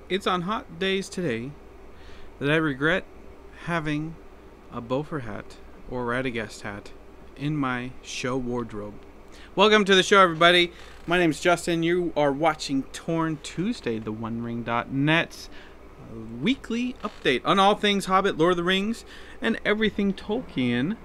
It's on hot days today that I regret having a Beaufort hat or Radagast hat in my show wardrobe. Welcome to the show, everybody. My name's Justin. You are watching Torn Tuesday, the OneRing.net's weekly update on all things Hobbit, Lord of the Rings, and everything Tolkien.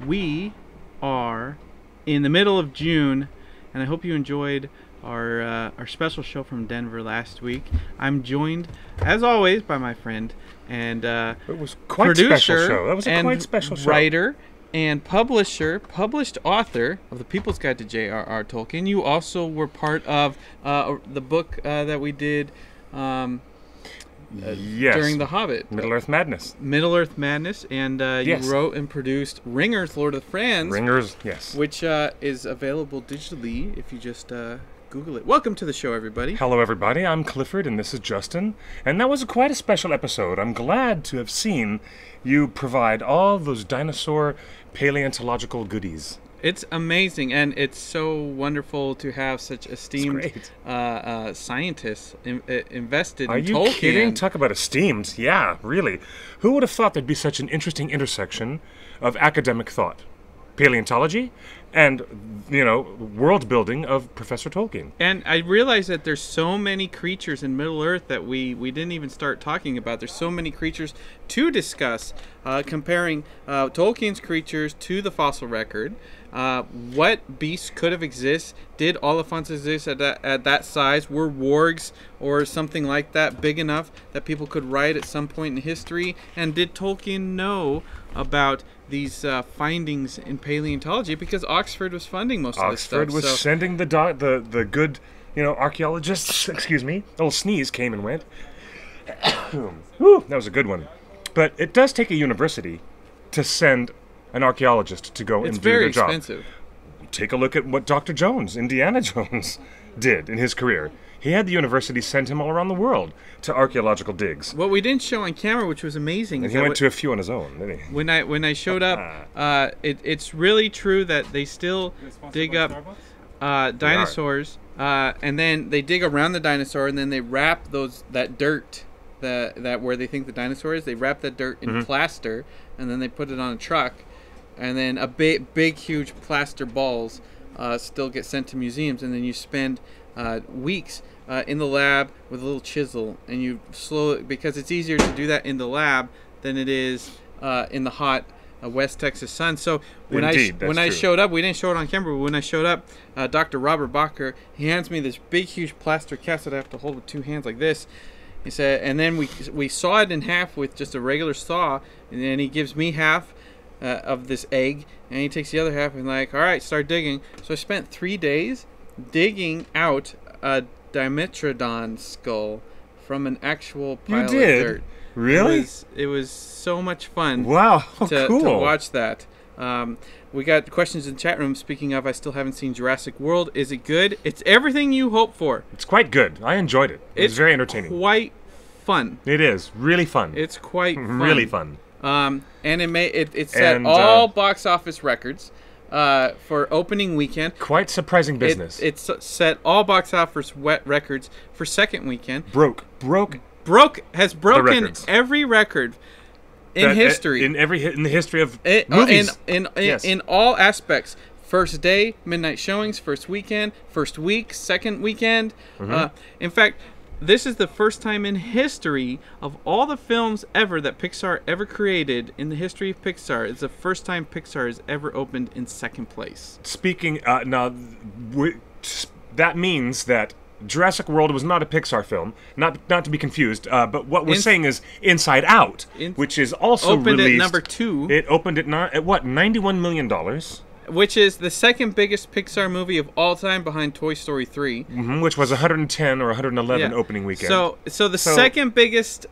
We are in the middle of June, and I hope you enjoyed our special show from Denver last week. I'm joined, as always, by my friend and it was quite producer special show. That was a quite special show. Writer and published author of The People's Guide to J.R.R. Tolkien. You also were part of the book that we did yes. during The Hobbit. Middle-earth Madness. Middle-earth Madness, and yes. You wrote and produced Ringers, Lord of the Franz. Ringers, yes. Which is available digitally if you just Google it. Welcome to the show, everybody. Hello, everybody. I'm Clifford, and this is Justin. And that was quite a special episode. I'm glad to have seen you provide all those dinosaur paleontological goodies. It's amazing, and it's so wonderful to have such esteemed scientists invested in Tolkien. Are you kidding? Talk about esteemed. Yeah, really. Who would have thought there'd be such an interesting intersection of academic thought, paleontology, and, world building of Professor Tolkien? And I realize that there's so many creatures in Middle-earth that we didn't even start talking about. There's so many creatures to discuss, comparing Tolkien's creatures to the fossil record. What beasts could have existed? Did Oliphants exist at that size? Were wargs or something like that big enough that people could ride at some point in history? And did Tolkien know about these findings in paleontology? Because Oxford was funding most of this stuff. Oxford was sending the good, archaeologists. Excuse me. A little sneeze came and went. Whew, that was a good one. But it does take a university to send an archaeologist to go and do their job. It's very expensive. Take a look at what Dr. Jones, Indiana Jones, did in his career. He had the university send him all around the world to archaeological digs. What we didn't show on camera, which was amazing, and he went to a few on his own, didn't he? When I showed up, it's really true that they still dig up dinosaurs, and then they dig around the dinosaur, and then they wrap that dirt that where they think the dinosaur is. They wrap that dirt in plaster, and then they put it on a truck, and then a big huge plaster balls still get sent to museums, and then you spend weeks in the lab with a little chisel, and you because it's easier to do that in the lab than it is in the hot West Texas sun. So when I showed up, we didn't show it on camera, but when I showed up, Dr. Robert Bacher, he hands me this big huge plaster cast that I have to hold with two hands like this. He said, and then we saw it in half with just a regular saw, and then he gives me half of this egg, and he takes the other half and like, all right, start digging. So I spent 3 days digging out a Dimetrodon skull from an actual pile of dirt. Really? It was so much fun. Wow, to cool. watch that. We got questions in the chat room. Speaking of, I still haven't seen Jurassic World. Is it good? It's everything you hope for. It's quite good. I enjoyed it. It's very entertaining. Quite fun. It is really fun. It's quite fun. Really fun. And it set all box office records for opening weekend. Quite surprising business. It's set all box office records for second weekend. Has broken every record in history. In the history of movies. In all aspects. First day, midnight showings, first weekend, first week, second weekend. In fact, this is the first time in history of all the films ever that Pixar ever created in the history of Pixar. It's the first time Pixar has ever opened in second place. Speaking, that means that Jurassic World was not a Pixar film, not to be confused. But what we're saying is Inside Out, which is also opened released at number 2. It opened at what, $91 million? Which is the second biggest Pixar movie of all time behind Toy Story 3. Which was 110 or 111 opening weekend. So the second biggest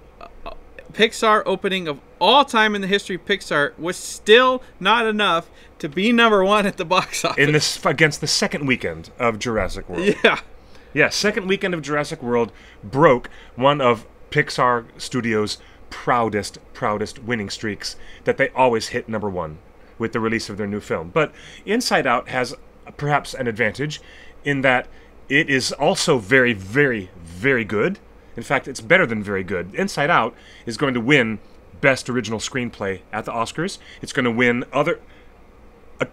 Pixar opening of all time in the history of Pixar was still not enough to be number 1 at the box office. Against the second weekend of Jurassic World. Yeah. Yeah, second weekend of Jurassic World broke one of Pixar Studios' proudest winning streaks that they always hit number 1 with the release of their new film. But Inside Out has perhaps an advantage in that it is also very, very, very good In fact, it's better than very good. Inside Out is going to win Best Original Screenplay at the Oscars. It's going to win other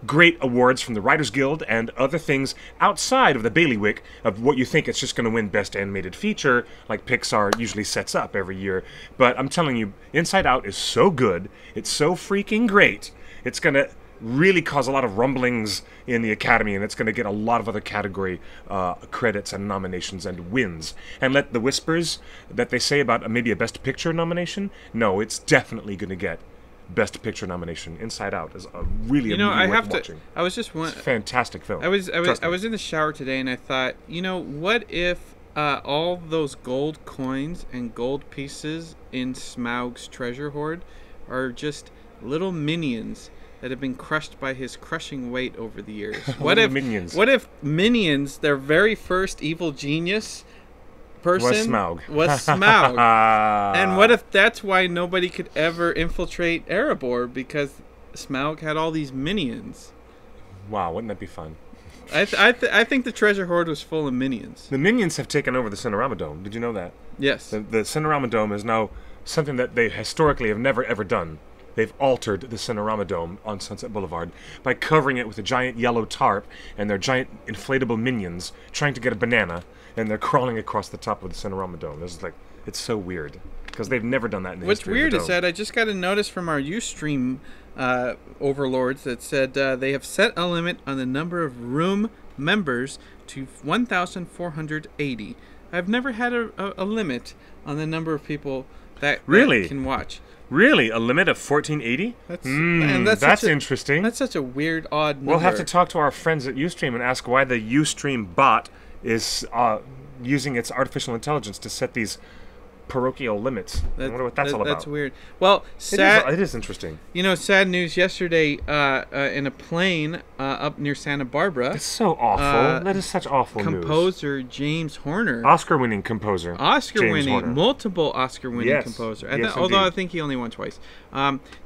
great awards from the Writers Guild and other things outside of the bailiwick of what you think it's just going to win Best Animated Feature, like Pixar usually sets up every year. But I'm telling you, Inside Out is so good. It's so freaking great. It's going to really cause a lot of rumblings in the Academy, and it's going to get a lot of other category credits and nominations and wins. And let the whispers that they say about maybe a Best Picture nomination, no, it's definitely going to get Best Picture nomination. Inside Out is a really, I worth have watching. to. I was just one. Fantastic film. I was in the shower today, and I thought, what if all those gold coins and gold pieces in Smaug's treasure hoard are just little minions that have been crushed by his crushing weight over the years? What if Minions? What if Minions, their very first evil genius person, Was Smaug. Was Smaug. And what if that's why nobody could ever infiltrate Erebor, because Smaug had all these minions? Wow, wouldn't that be fun? I think the treasure hoard was full of minions. The minions have taken over the Cinerama Dome. Did you know that? Yes. The Cinerama Dome is now something that they historically have never ever done. They've altered the Cinerama Dome on Sunset Boulevard by covering it with a giant yellow tarp and their giant inflatable minions trying to get a banana, and they're crawling across the top of the Cinerama Dome. It's so weird because they've never done that in the What's history weird of the is dome. that I just got a notice from our Ustream overlords that said they have set a limit on the number of room members to 1,480. I've never had a limit on the number of people that can watch. Really? A limit of 1480? That's interesting. That's such a weird, odd number. We'll have to talk to our friends at Ustream and ask why the Ustream bot is using its artificial intelligence to set these parochial limits. I wonder what that's all about. That's weird. Well, it is interesting. Sad news yesterday in a plane up near Santa Barbara. It's so awful. That is such awful news. Composer James Horner. Oscar-winning composer. Multiple Oscar-winning composer. Although I think he only won twice.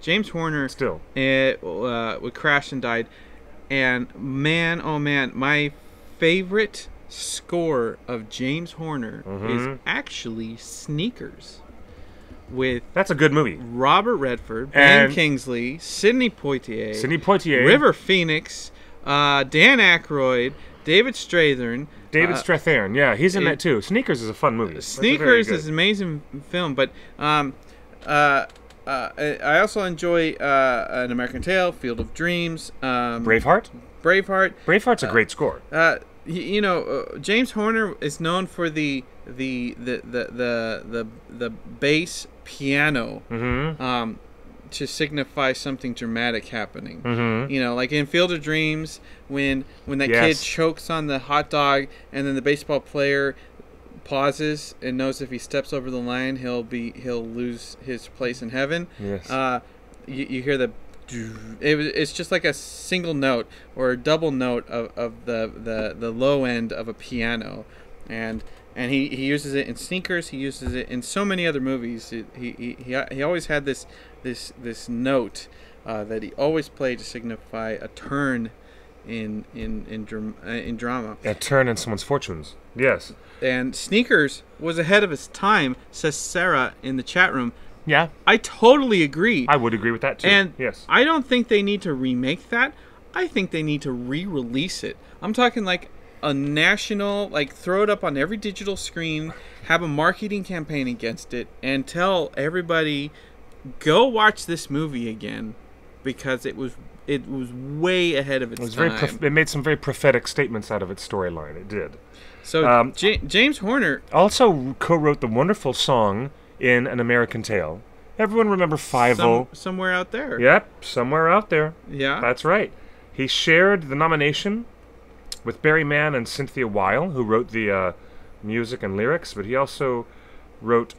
James Horner still would crash and died. And man, oh man, my favorite score of James Horner is actually Sneakers, with that's a good movie. Robert Redford, Ben Kingsley, Sidney Poitier, River Phoenix, Dan Aykroyd, David Strathairn. Yeah, he's in that too. Sneakers is a fun movie. Sneakers is an amazing film, but I also enjoy An American Tail, Field of Dreams, Braveheart. Braveheart's a great score. James Horner is known for the bass piano to signify something dramatic happening. Like in Field of Dreams, when that kid chokes on the hot dog, and then the baseball player pauses and knows if he steps over the line, he'll lose his place in heaven. Yes. You hear the. It's just like a single note or a double note of the low end of a piano, and he uses it in Sneakers. He uses it in so many other movies. He always had this note that he always played to signify a turn in drama. A turn in someone's fortunes. Yes. And Sneakers was ahead of its time, says Sarah in the chat room. Yeah. I totally agree. I would agree with that too. And yes. I don't think they need to remake that. I think they need to re-release it. I'm talking like a national, like throw it up on every digital screen, have a marketing campaign against it, and tell everybody, go watch this movie again, because it was way ahead of its time. It made some very prophetic statements out of its storyline. It did. So James Horner also co-wrote the wonderful song in An American Tail. Everyone remember Fievel? Somewhere out there. Yep, Somewhere Out There. Yeah. That's right. He shared the nomination with Barry Mann and Cynthia Weil, who wrote the music and lyrics, but he also wrote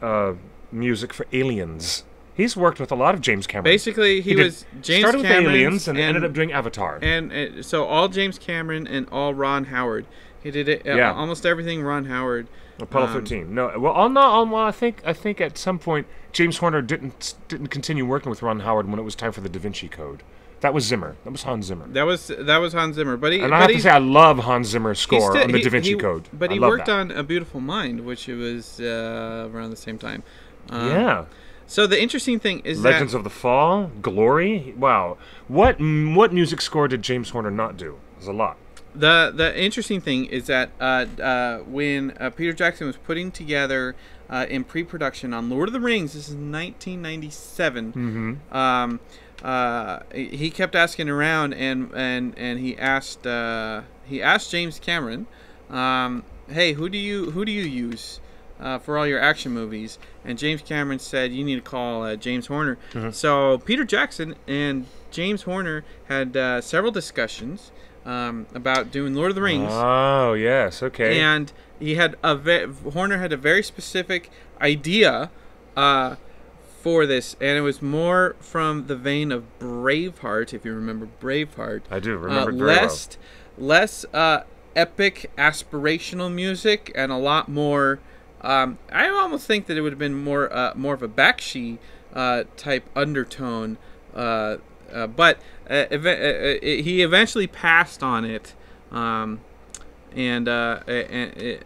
music for Aliens. He's worked with a lot of James Cameron. Basically, he was James started Cameron with Aliens and ended up doing Avatar. And so all James Cameron and all Ron Howard. He did it. Almost everything Ron Howard. Apollo 13. No, well, I think at some point James Horner didn't continue working with Ron Howard when it was time for the Da Vinci Code. That was Zimmer. That was Hans Zimmer. That was Hans Zimmer. But I have to say, I love Hans Zimmer's score on the Da Vinci Code. But he worked on A Beautiful Mind, which it was around the same time. Yeah. So the interesting thing is Legends of the Fall, Glory. Wow. What music score did James Horner not do? There's a lot. The interesting thing is that when Peter Jackson was putting together in pre-production on Lord of the Rings, this is 1997. He kept asking around, and he asked James Cameron, "Hey, who do you use for all your action movies?" And James Cameron said, "You need to call James Horner." So Peter Jackson and James Horner had several discussions about doing Lord of the Rings. Oh yes, okay. And he had Horner had a very specific idea for this, and it was more from the vein of Braveheart, if you remember Braveheart. I do remember very well. Less epic, aspirational music, and a lot more. I almost think that it would have been more of a Bakshi type undertone, but he eventually passed on it, and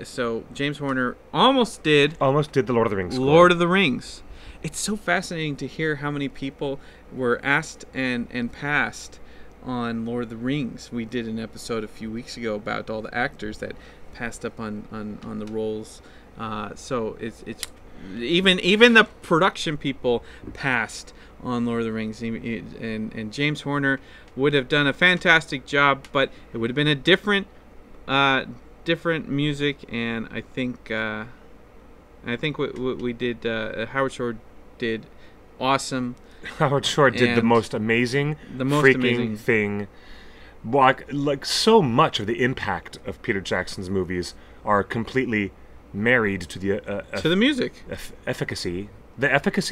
so James Horner almost did the Lord of the Rings score. Lord of the Rings. It's so fascinating to hear how many people were asked and passed on Lord of the Rings. We did an episode a few weeks ago about all the actors that passed up on the roles. So it's even the production people passed on Lord of the Rings, and James Horner would have done a fantastic job, but it would have been a different music. And I think what we did, Howard Shore did awesome. Howard Shore did the most amazing thing. Like so much of the impact of Peter Jackson's movies are completely married to the music, efficacy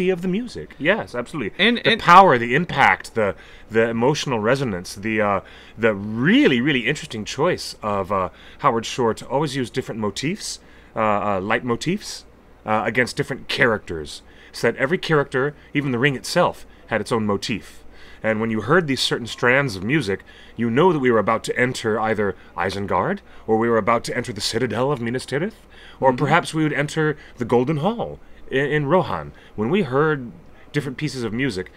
of the music. Yes, absolutely. And the power, the impact, the emotional resonance, the really, really interesting choice of Howard Shore to always use different motifs, leitmotifs, against different characters, so that every character, even the ring itself, had its own motif. And when you heard these certain strands of music, you know that we were about to enter either Isengard, or we were about to enter the Citadel of Minas Tirith, or perhaps we would enter the Golden Hall in Rohan. When we heard different pieces of music,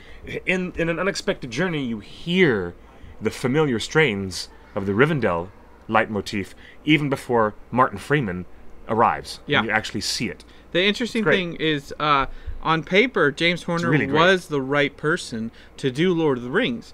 in an unexpected journey, you hear the familiar strains of the Rivendell leitmotif even before Martin Freeman arrives. Yeah. And you actually see it. The interesting thing is, on paper, James Horner was the right person to do Lord of the Rings,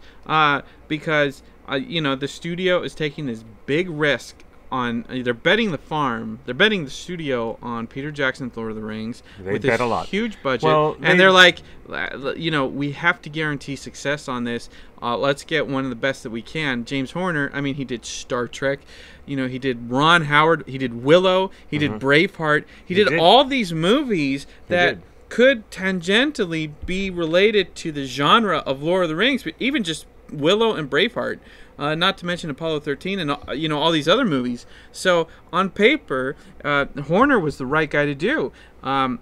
because the studio is taking this big risk on. They're betting the farm. They're betting the studio on Peter Jackson's Lord of the Rings with this huge budget, and they're like, we have to guarantee success on this. Let's get one of the best that we can. James Horner, I mean, he did Star Trek. He did Ron Howard. He did Willow. He did Braveheart. He did all these movies that could tangentially be related to the genre of Lord of the Rings, but even just Willow and Braveheart, not to mention Apollo 13 and all these other movies. So on paper, Horner was the right guy to do, and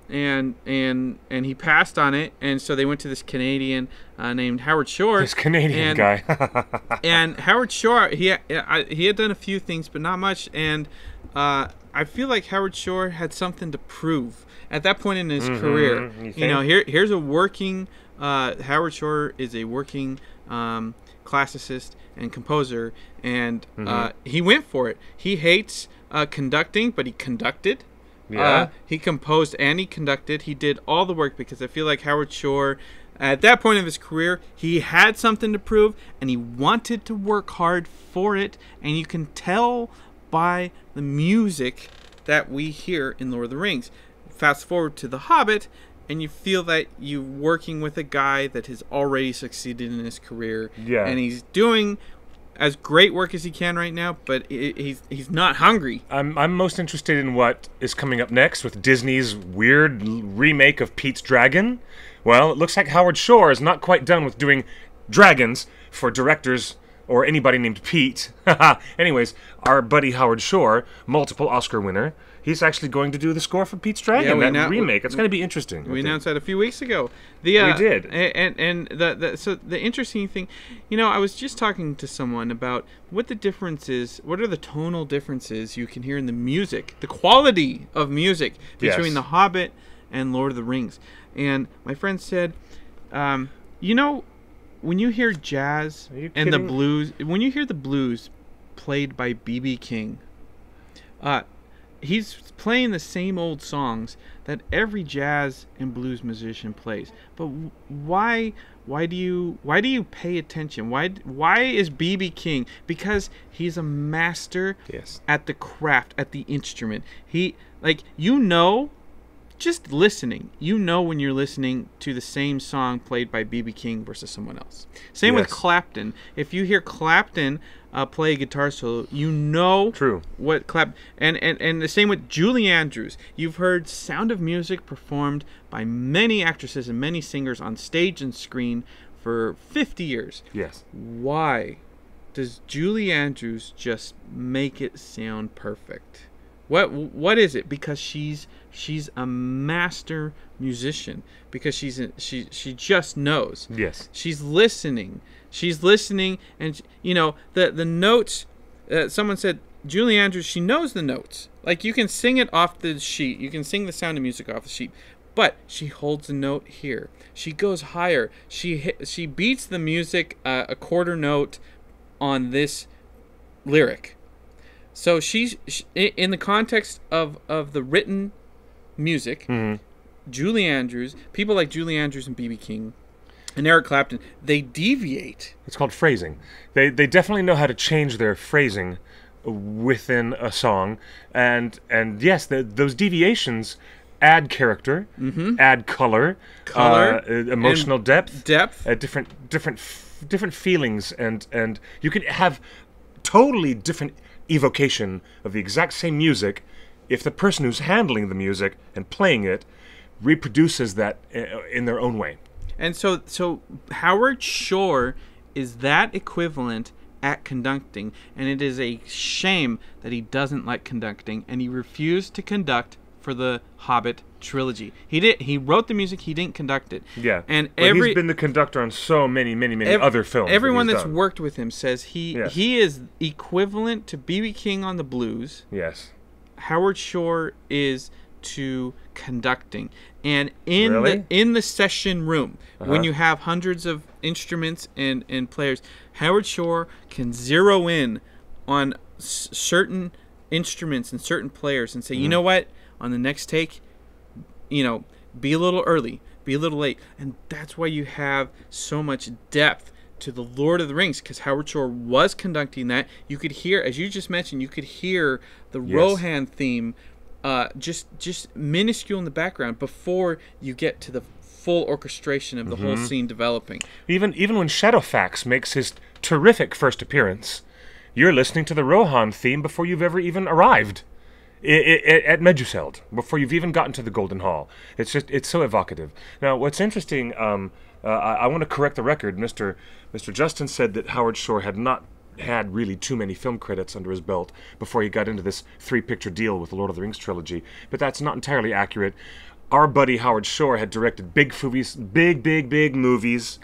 he passed on it, and so they went to this Canadian named Howard Shore. This Canadian guy. And Howard Shore, he had done a few things, but not much, and I feel like Howard Shore had something to prove at that point in his career. Here's a working. Howard Shore is a working classicist and composer, and he went for it. He hates conducting, but he conducted. Yeah. He composed and he conducted. He did all the work because I feel like Howard Shore, at that point of his career, he had something to prove, and he wanted to work hard for it. And you can tell by the music that we hear in Lord of the Rings. Fast forward to The Hobbit, and you feel that you're working with a guy that has already succeeded in his career. Yeah. And he's doing as great work as he can right now, but he's not hungry. I'm most interested in what is coming up next with Disney's weird remake of Pete's Dragon. Well, it looks like Howard Shore is not quite done with doing dragons for directors or anybody named Pete. Anyways, our buddy Howard Shore, multiple Oscar winner, he's actually going to do the score for Pete's Dragon, that remake. It's going to be interesting. We announced that a few weeks ago. We did. And the interesting thing, I was just talking to someone about what the difference is. What are the tonal differences you can hear in the music, the quality of music between The Hobbit and Lord of the Rings? And my friend said, when you hear jazz and the blues, when you hear the blues played by B.B. King, he's playing the same old songs that every jazz and blues musician plays. But why do you pay attention? Why is B.B. King? Because he's a master at the craft, at the instrument. Just listening, when you're listening to the same song played by B.B. King versus someone else. Same with Clapton. If you hear Clapton play a guitar solo, True. What Clapton. And the same with Julie Andrews. You've heard Sound of Music performed by many actresses and many singers on stage and screen for 50 years. Yes. Why does Julie Andrews just make it sound perfect? What is it? Because she's a master musician. Because she just knows. Yes. She's listening. And the notes. Someone said Julie Andrews. She knows the notes. Like, you can sing it off the sheet. You can sing the Sound of Music off the sheet. But she holds a note here. She goes higher. She beats the music a quarter note on this lyric. So she's in the context of the written music. Mm-hmm. Julie Andrews, people like Julie Andrews and B.B. King and Eric Clapton, they deviate. It's called phrasing. They definitely know how to change their phrasing within a song, and yes, those deviations add character, add color, emotional depth, different feelings, and you can have totally different evocation of the exact same music if the person who's handling the music and playing it reproduces that in their own way. And so Howard Shore is that equivalent at conducting, and it is a shame that he doesn't like conducting, and he refused to conduct for the Hobbit trilogy. He wrote the music, he didn't conduct it. Yeah. And he's been the conductor on so many other films. Everyone that's worked with him says he is equivalent to B.B. King on the blues. Yes. Howard Shore is to conducting. And in the session room, when you have hundreds of instruments and players, Howard Shore can zero in on certain instruments and certain players and say, you know what, on the next take, be a little early, be a little late. And that's why you have so much depth to the Lord of the Rings, because Howard Shore was conducting that. You could hear, as you just mentioned, you could hear the Rohan theme just minuscule in the background before you get to the full orchestration of the whole scene developing. Even when Shadowfax makes his terrific first appearance, you're listening to the Rohan theme before you've ever even arrived at Meduseld, before you've even gotten to the Golden Hall. It's so evocative. Now, what's interesting, I want to correct the record. Mr. Justin said that Howard Shore had not had really too many film credits under his belt before he got into this 3-picture deal with the Lord of the Rings trilogy, but that's not entirely accurate. Our buddy Howard Shore had directed big movies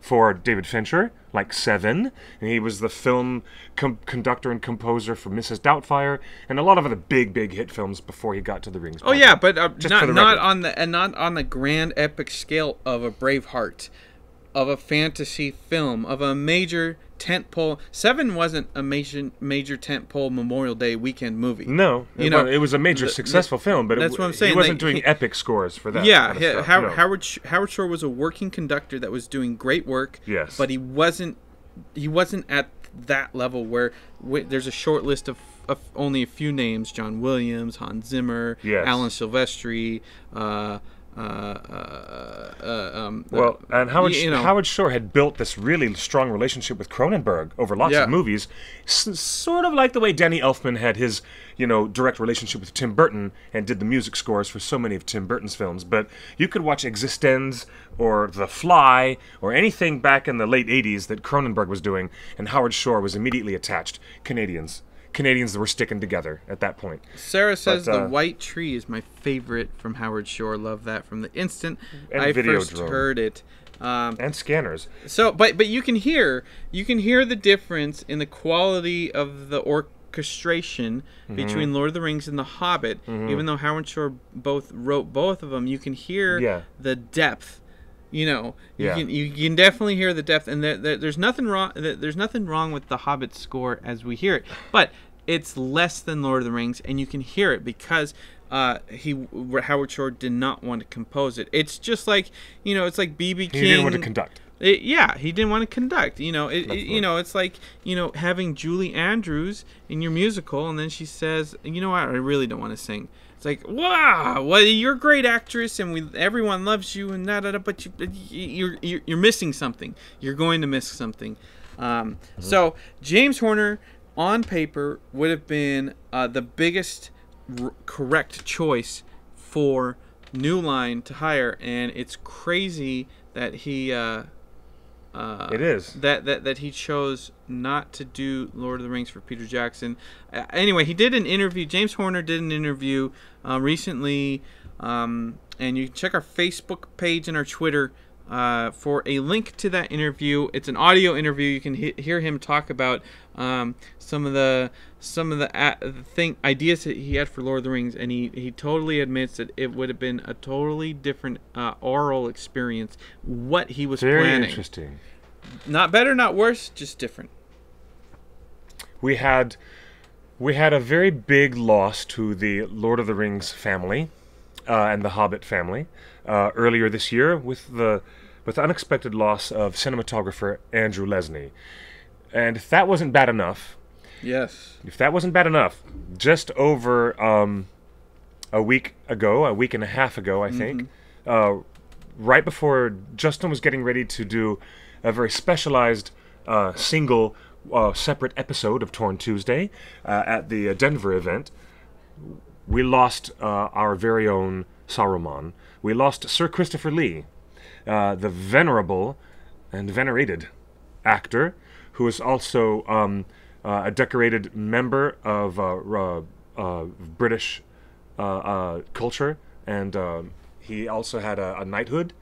for David Fincher, like Seven, and he was the film conductor and composer for Mrs. Doubtfire, and a lot of other big hit films before he got to the Rings. Oh yeah, but not on the grand epic scale of a Braveheart, of a fantasy film, of a major tentpole. Seven wasn't a major tentpole Memorial Day weekend movie. No, it was a major successful film, but that's what I'm saying. He wasn't doing epic scores for that. Yeah, kind of stuff, Howard Shore was a working conductor that was doing great work. Yes, but he wasn't at that level where there's a short list of only a few names: John Williams, Hans Zimmer, Alan Silvestri. And Howard Shore had built this really strong relationship with Cronenberg over lots of movies, sort of like the way Danny Elfman had his, direct relationship with Tim Burton and did the music scores for so many of Tim Burton's films. But you could watch Existenz or The Fly or anything back in the late 80s that Cronenberg was doing, and Howard Shore was immediately attached. Canadians. Canadians that were sticking together at that point. Sarah says The White Tree is my favorite from Howard Shore. Love that from the instant I first heard it. And Scanners. So, but you can hear the difference in the quality of the orchestration between Lord of the Rings and The Hobbit. Even though Howard Shore wrote both of them, you can hear the depth. You know, you can definitely hear the depth, and there's nothing wrong. There's nothing wrong with the Hobbit score as we hear it, but it's less than Lord of the Rings, and you can hear it because Howard Shore did not want to compose it. It's just like, you know, it's like B.B. King. He didn't want to conduct. He didn't want to conduct. You know, it's like, you know, having Julie Andrews in your musical, and then she says, you know what, I really don't want to sing. It's like, wow, well, you're a great actress, and everyone loves you, and but you're missing something. You're going to miss something. So James Horner, on paper, would have been the biggest correct choice for New Line to hire, and it's crazy that he it is that he chose not to do Lord of the Rings for Peter Jackson. Anyway, he did an interview. James Horner did an interview recently, and you can check our Facebook page and our Twitter for a link to that interview. It's an audio interview. You can hear him talk about some of the ideas that he had for Lord of the Rings, and he totally admits that it would have been a totally different oral experience what he was planning. Very interesting. Not better, not worse, just different. We had a very big loss to the Lord of the Rings family and the Hobbit family earlier this year with the unexpected loss of cinematographer Andrew Lesnie. And if that wasn't bad enough, just over a week and a half ago, I think, right before Justin was getting ready to do a very specialized single separate episode of Torn Tuesday at the Denver event, we lost our very own Saruman. We lost Sir Christopher Lee, the venerable and venerated actor, who is also a decorated member of British culture, and he also had a knighthood.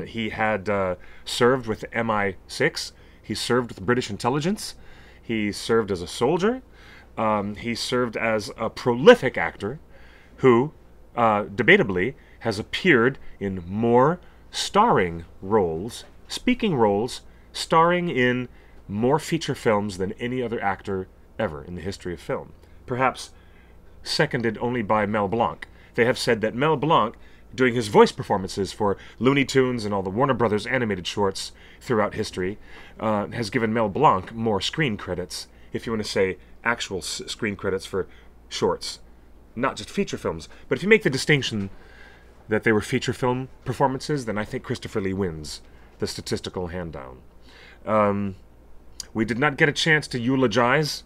He had served with the MI6. He served with British intelligence. He served as a soldier. He served as a prolific actor who, debatably, has appeared in more starring roles, speaking roles, starring in more feature films than any other actor ever in the history of film. Perhaps seconded only by Mel Blanc. They have said that Mel Blanc, doing his voice performances for Looney Tunes and all the Warner Brothers animated shorts throughout history, has given Mel Blanc more screen credits, if you want to say actual screen credits for shorts, not just feature films. But if you make the distinction that they were feature film performances, then I think Christopher Lee wins the statistical hand-down. We did not get a chance to eulogize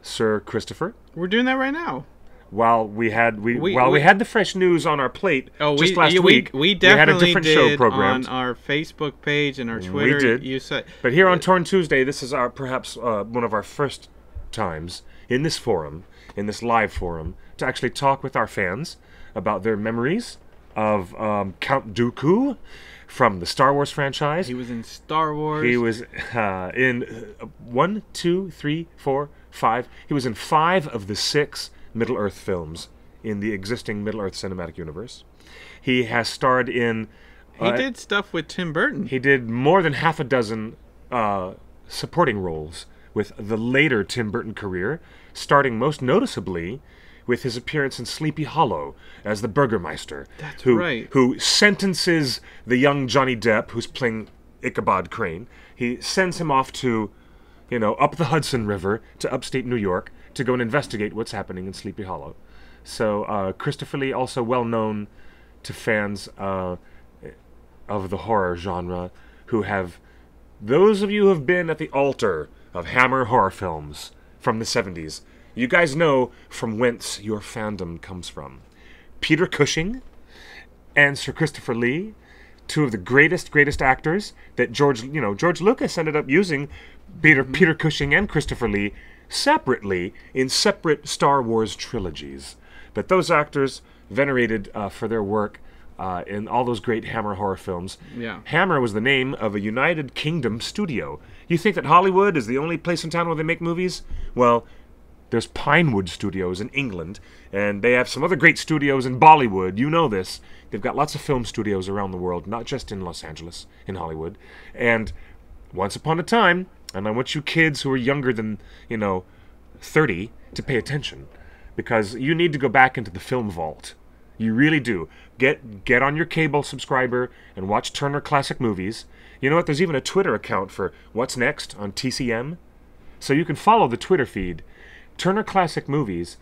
Sir Christopher. We're doing that right now. While we had the fresh news on our plate just last week, we definitely had a different show programmed on our Facebook page and our Twitter. We did. You said, but here on Torn Tuesday, this is perhaps one of our first times in this forum, in this live forum, to actually talk with our fans about their memories of Count Dooku from the Star Wars franchise. He was in Star Wars. He was in 1, 2, 3, 4, 5. He was in 5 of the 6 Middle-earth films in the existing Middle-earth cinematic universe. He has starred in... he did stuff with Tim Burton. He did more than half a dozen supporting roles with the later Tim Burton career, starting most noticeably with his appearance in Sleepy Hollow as the Burgermeister. That's right. Who sentences the young Johnny Depp, who's playing Ichabod Crane. He sends him off to, up the Hudson River to upstate New York to go and investigate what's happening in Sleepy Hollow. So Christopher Lee, also well known to fans of the horror genre, those of you who have been at the altar of Hammer horror films from the 70s, you guys know from whence your fandom comes from. Peter Cushing and Sir Christopher Lee, two of the greatest actors that George Lucas ended up using. Peter Cushing and Christopher Lee separately in separate Star Wars trilogies. But those actors venerated for their work in all those great Hammer horror films. Yeah. Hammer was the name of a United Kingdom studio. You think that Hollywood is the only place in town where they make movies? Well, there's Pinewood Studios in England, and they have some other great studios in Bollywood. You know this. They've got lots of film studios around the world, not just in Los Angeles, in Hollywood. And once upon a time, and I want you kids who are younger than, 30 to pay attention, because you need to go back into the film vault. You really do. Get on your cable subscriber and watch Turner Classic Movies. You know what? There's even a Twitter account for What's Next on TCM. So you can follow the Twitter feed. Turner Classic Movies,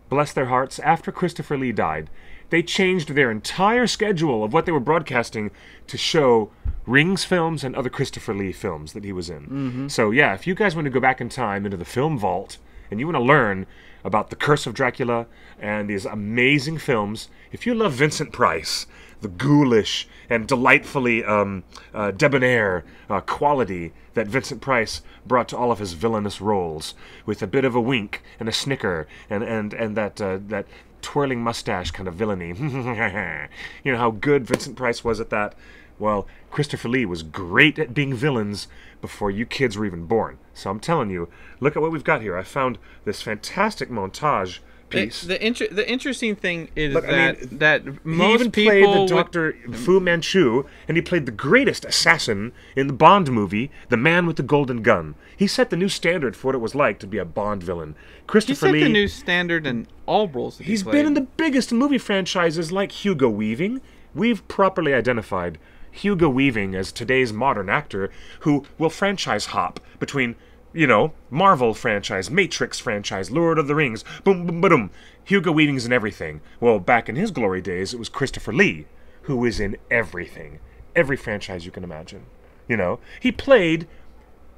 bless their hearts, after Christopher Lee died, they changed their entire schedule of what they were broadcasting to show Rings films and other Christopher Lee films that he was in. Mm-hmm. So yeah, if you guys want to go back in time into the film vault and you want to learn about The Curse of Dracula and these amazing films, if you love Vincent Price, the ghoulish and delightfully debonair quality that Vincent Price brought to all of his villainous roles, with a bit of a wink and a snicker and that twirling mustache kind of villainy. You know how good Vincent Price was at that? Well, Christopher Lee was great at being villains before you kids were even born. So I'm telling you, look at what we've got here. I found this fantastic montage piece. The interesting thing is Look, that most he even people played the Dr. Fu Manchu, and he played the greatest assassin in the Bond movie, The Man with the Golden Gun. He set the new standard for what it was like to be a Bond villain. Christopher Lee, the new standard in all roles that he's been in the biggest movie franchises like Hugo Weaving. We've properly identified Hugo Weaving as today's modern actor who will franchise hop between, Marvel franchise, Matrix franchise, Lord of the Rings, boom, boom, boom. Hugo Weaving's in everything. Well, back in his glory days, it was Christopher Lee who was in everything. Every franchise you can imagine. He played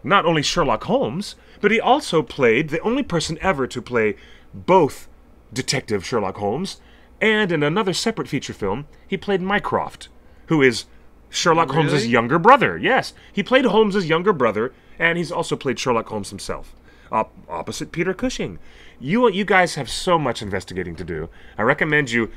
not only Sherlock Holmes, but he also played the only person ever to play both Detective Sherlock Holmes and in another separate feature film, he played Mycroft, who is Sherlock Holmes' younger brother. Yes, he played Holmes' younger brother, and he's also played Sherlock Holmes himself, opposite Peter Cushing. You guys have so much investigating to do. I recommend you,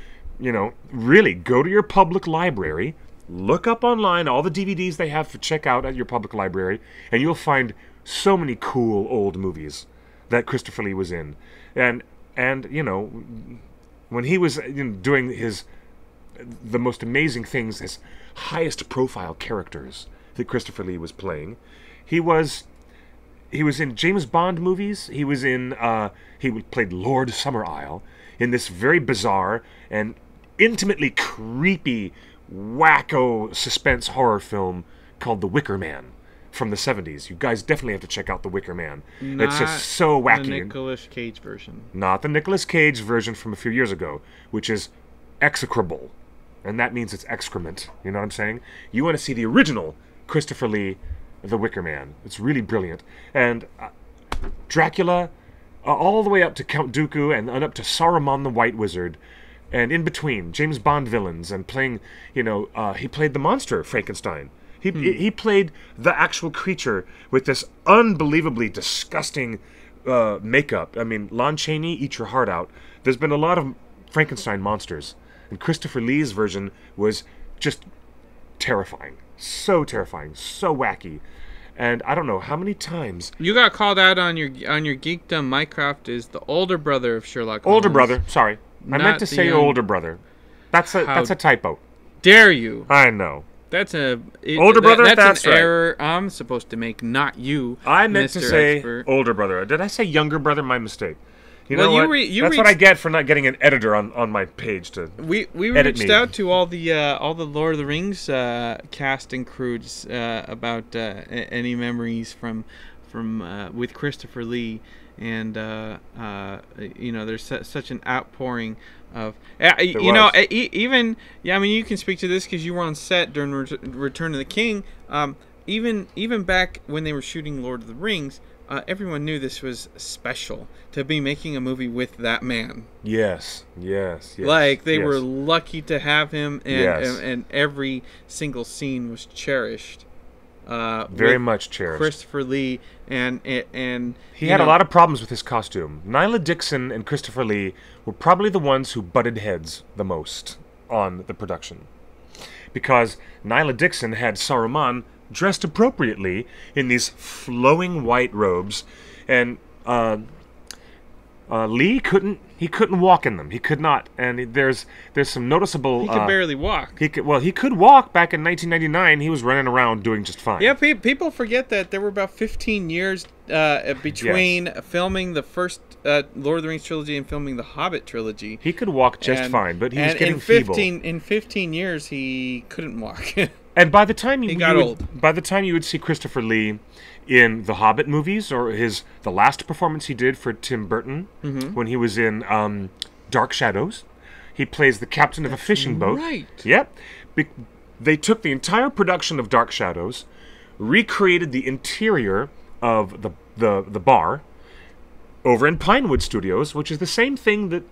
really go to your public library, look up online all the DVDs they have to check out at your public library, and you'll find so many cool old movies that Christopher Lee was in. And when he was doing the most amazing things, his highest profile characters that Christopher Lee was playing, he was in James Bond movies. He was in he played Lord Summerisle in this very bizarre and intimately creepy, wacko suspense horror film called The Wicker Man from the 70s. You guys definitely have to check out The Wicker Man. It's just so wacky. The Nicolas Cage version. Not the Nicolas Cage version from a few years ago, which is execrable. And that means it's excrement. You know what I'm saying? You want to see the original Christopher Lee, The Wicker Man. It's really brilliant. And Dracula, all the way up to Count Dooku and up to Saruman the White Wizard. And in between, James Bond villains and playing, he played the monster, Frankenstein. He played the actual creature with this unbelievably disgusting makeup. I mean, Lon Chaney, eat your heart out. There's been a lot of Frankenstein monsters. And Christopher Lee's version was just terrifying. So terrifying. So wacky. And I don't know how many times... You got called out on your geekdom. Mycroft is the older brother of Sherlock Holmes. Older brother. Sorry. I meant to say older brother. That's a typo. Dare you? I know. That's older brother. That's an right. error I'm supposed to make, not you. I meant Mr. to say Expert. Older brother. Did I say younger brother? My mistake. You well, know what? That's what I get for not getting an editor on my page to we edit reached me. out to all the Lord of the Rings cast and crews about any memories from with Christopher Lee, and there's such an outpouring of even I mean, you can speak to this because you were on set during Return of the King. Even back when they were shooting Lord of the Rings, everyone knew this was special to be making a movie with that man. Yes. Like they were lucky to have him, and Yes. and every single scene was cherished. Very much cherished. Christopher Lee, and he had a lot of problems with his costume. Nyla Dixon and Christopher Lee were probably the ones who butted heads the most on the production, because Nyla Dixon had Saruman dressed appropriately in these flowing white robes, and Lee couldn't walk in them. He could not, and there's some noticeable. He could barely walk. He could walk back in 1999. He was running around doing just fine. Yeah, people forget that there were about 15 years between filming the first Lord of the Rings trilogy and filming the Hobbit trilogy. He could walk just fine, but he was getting feeble. In 15 years, he couldn't walk. And by the time he got old. By the time you would see Christopher Lee in the Hobbit movies, or the last performance he did for Tim Burton, when he was in Dark Shadows, he plays the captain of a fishing boat. Right. Yep. They took the entire production of Dark Shadows, recreated the interior of the bar over in Pinewood Studios, which is the same thing that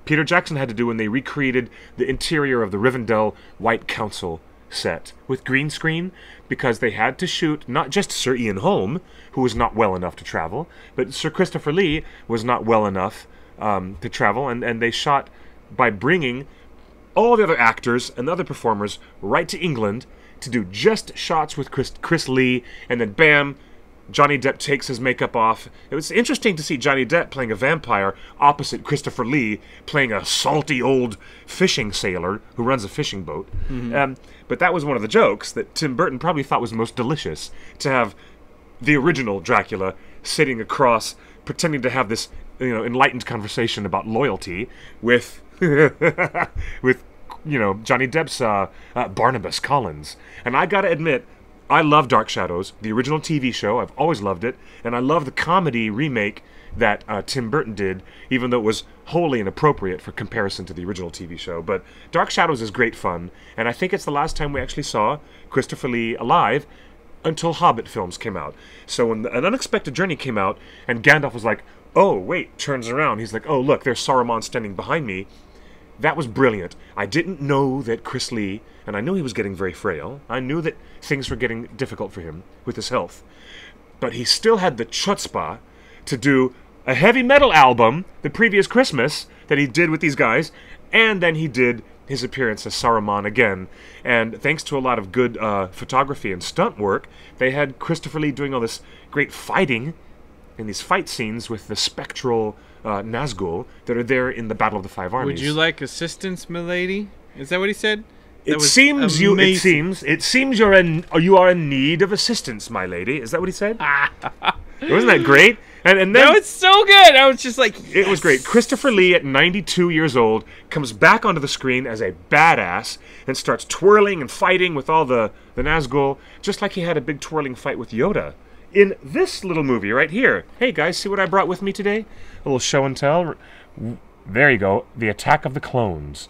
Peter Jackson had to do when they recreated the interior of the Rivendell White Council set with green screen, because they had to shoot not just Sir Ian Holm, who was not well enough to travel, but Sir Christopher Lee was not well enough to travel, and they shot by bringing all the other actors and the other performers right to England to do just shots with Chris Lee, and then bam, Johnny Depp takes his makeup off. It was interesting to see Johnny Depp playing a vampire opposite Christopher Lee playing a salty old fishing sailor who runs a fishing boat. But that was one of the jokes that Tim Burton probably thought was most delicious, to have the original Dracula sitting across, pretending to have this enlightened conversation about loyalty with with Johnny Depp's Barnabas Collins. And I gotta admit, I love Dark Shadows, the original TV show. I've always loved it. And I love the comedy remake that Tim Burton did, even though it was wholly inappropriate for comparison to the original TV show. But Dark Shadows is great fun, and I think it's the last time we actually saw Christopher Lee alive until Hobbit films came out. So when An Unexpected Journey came out, and Gandalf was like, oh, wait, turns around. He's like, oh, look, there's Saruman standing behind me. That was brilliant. I didn't know that Chris Lee, and I knew he was getting very frail. I knew that things were getting difficult for him with his health. But he still had the chutzpah to do a heavy metal album the previous Christmas that he did with these guys, and then he did his appearance as Saruman again. And thanks to a lot of good photography and stunt work, they had Christopher Lee doing all this great fighting in these fight scenes with the spectral Nazgul that are there in the Battle of the Five Armies. Would you like assistance, milady? Is that what he said? It seems you are in need of assistance, my lady. Is that what he said? Wasn't that great? And then no, it's so good. I was just like, yes. It was great. Christopher Lee, at 92 years old, comes back onto the screen as a badass and starts twirling and fighting with all the Nazgul, just like he had a big twirling fight with Yoda in this little movie right here. Hey guys, see what I brought with me today? A little show and tell. There you go. The Attack of the Clones.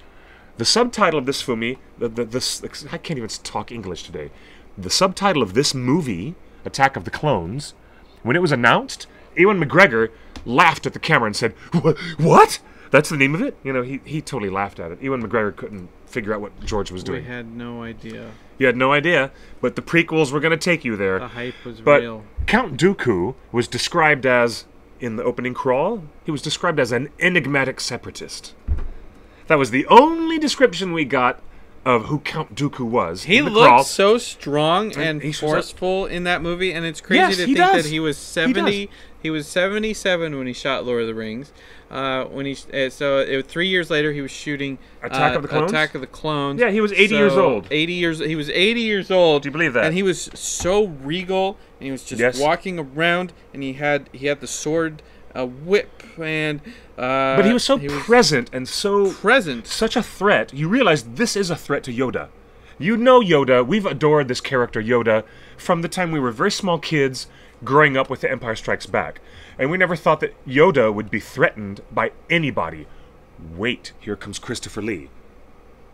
The subtitle of this movie, I can't even talk English today. The subtitle of this movie, Attack of the Clones, when it was announced, Ewan McGregor laughed at the camera and said, "What? That's the name of it?" He totally laughed at it. Ewan McGregor couldn't figure out what George was doing. We had no idea. You had no idea, but the prequels were going to take you there. The hype was But real. Count Dooku was described as, in the opening crawl, he was described as an enigmatic separatist. That was the only description we got of who Count Dooku was. He looked so strong and forceful in that movie, and it's crazy to think that he was 70. He was 77 when he shot Lord of the Rings. 3 years later, he was shooting Attack of the Clones. Yeah, he was 80 years old. He was 80 years old. Do you believe that? And he was so regal, and he was just walking around, and he had the sword, whip, and but he was so present and so present, such a threat. You realize this is a threat to Yoda. You know Yoda. We've adored this character Yoda from the time we were very small kids, growing up with The Empire Strikes Back, and we never thought that Yoda would be threatened by anybody. Wait, here comes Christopher Lee,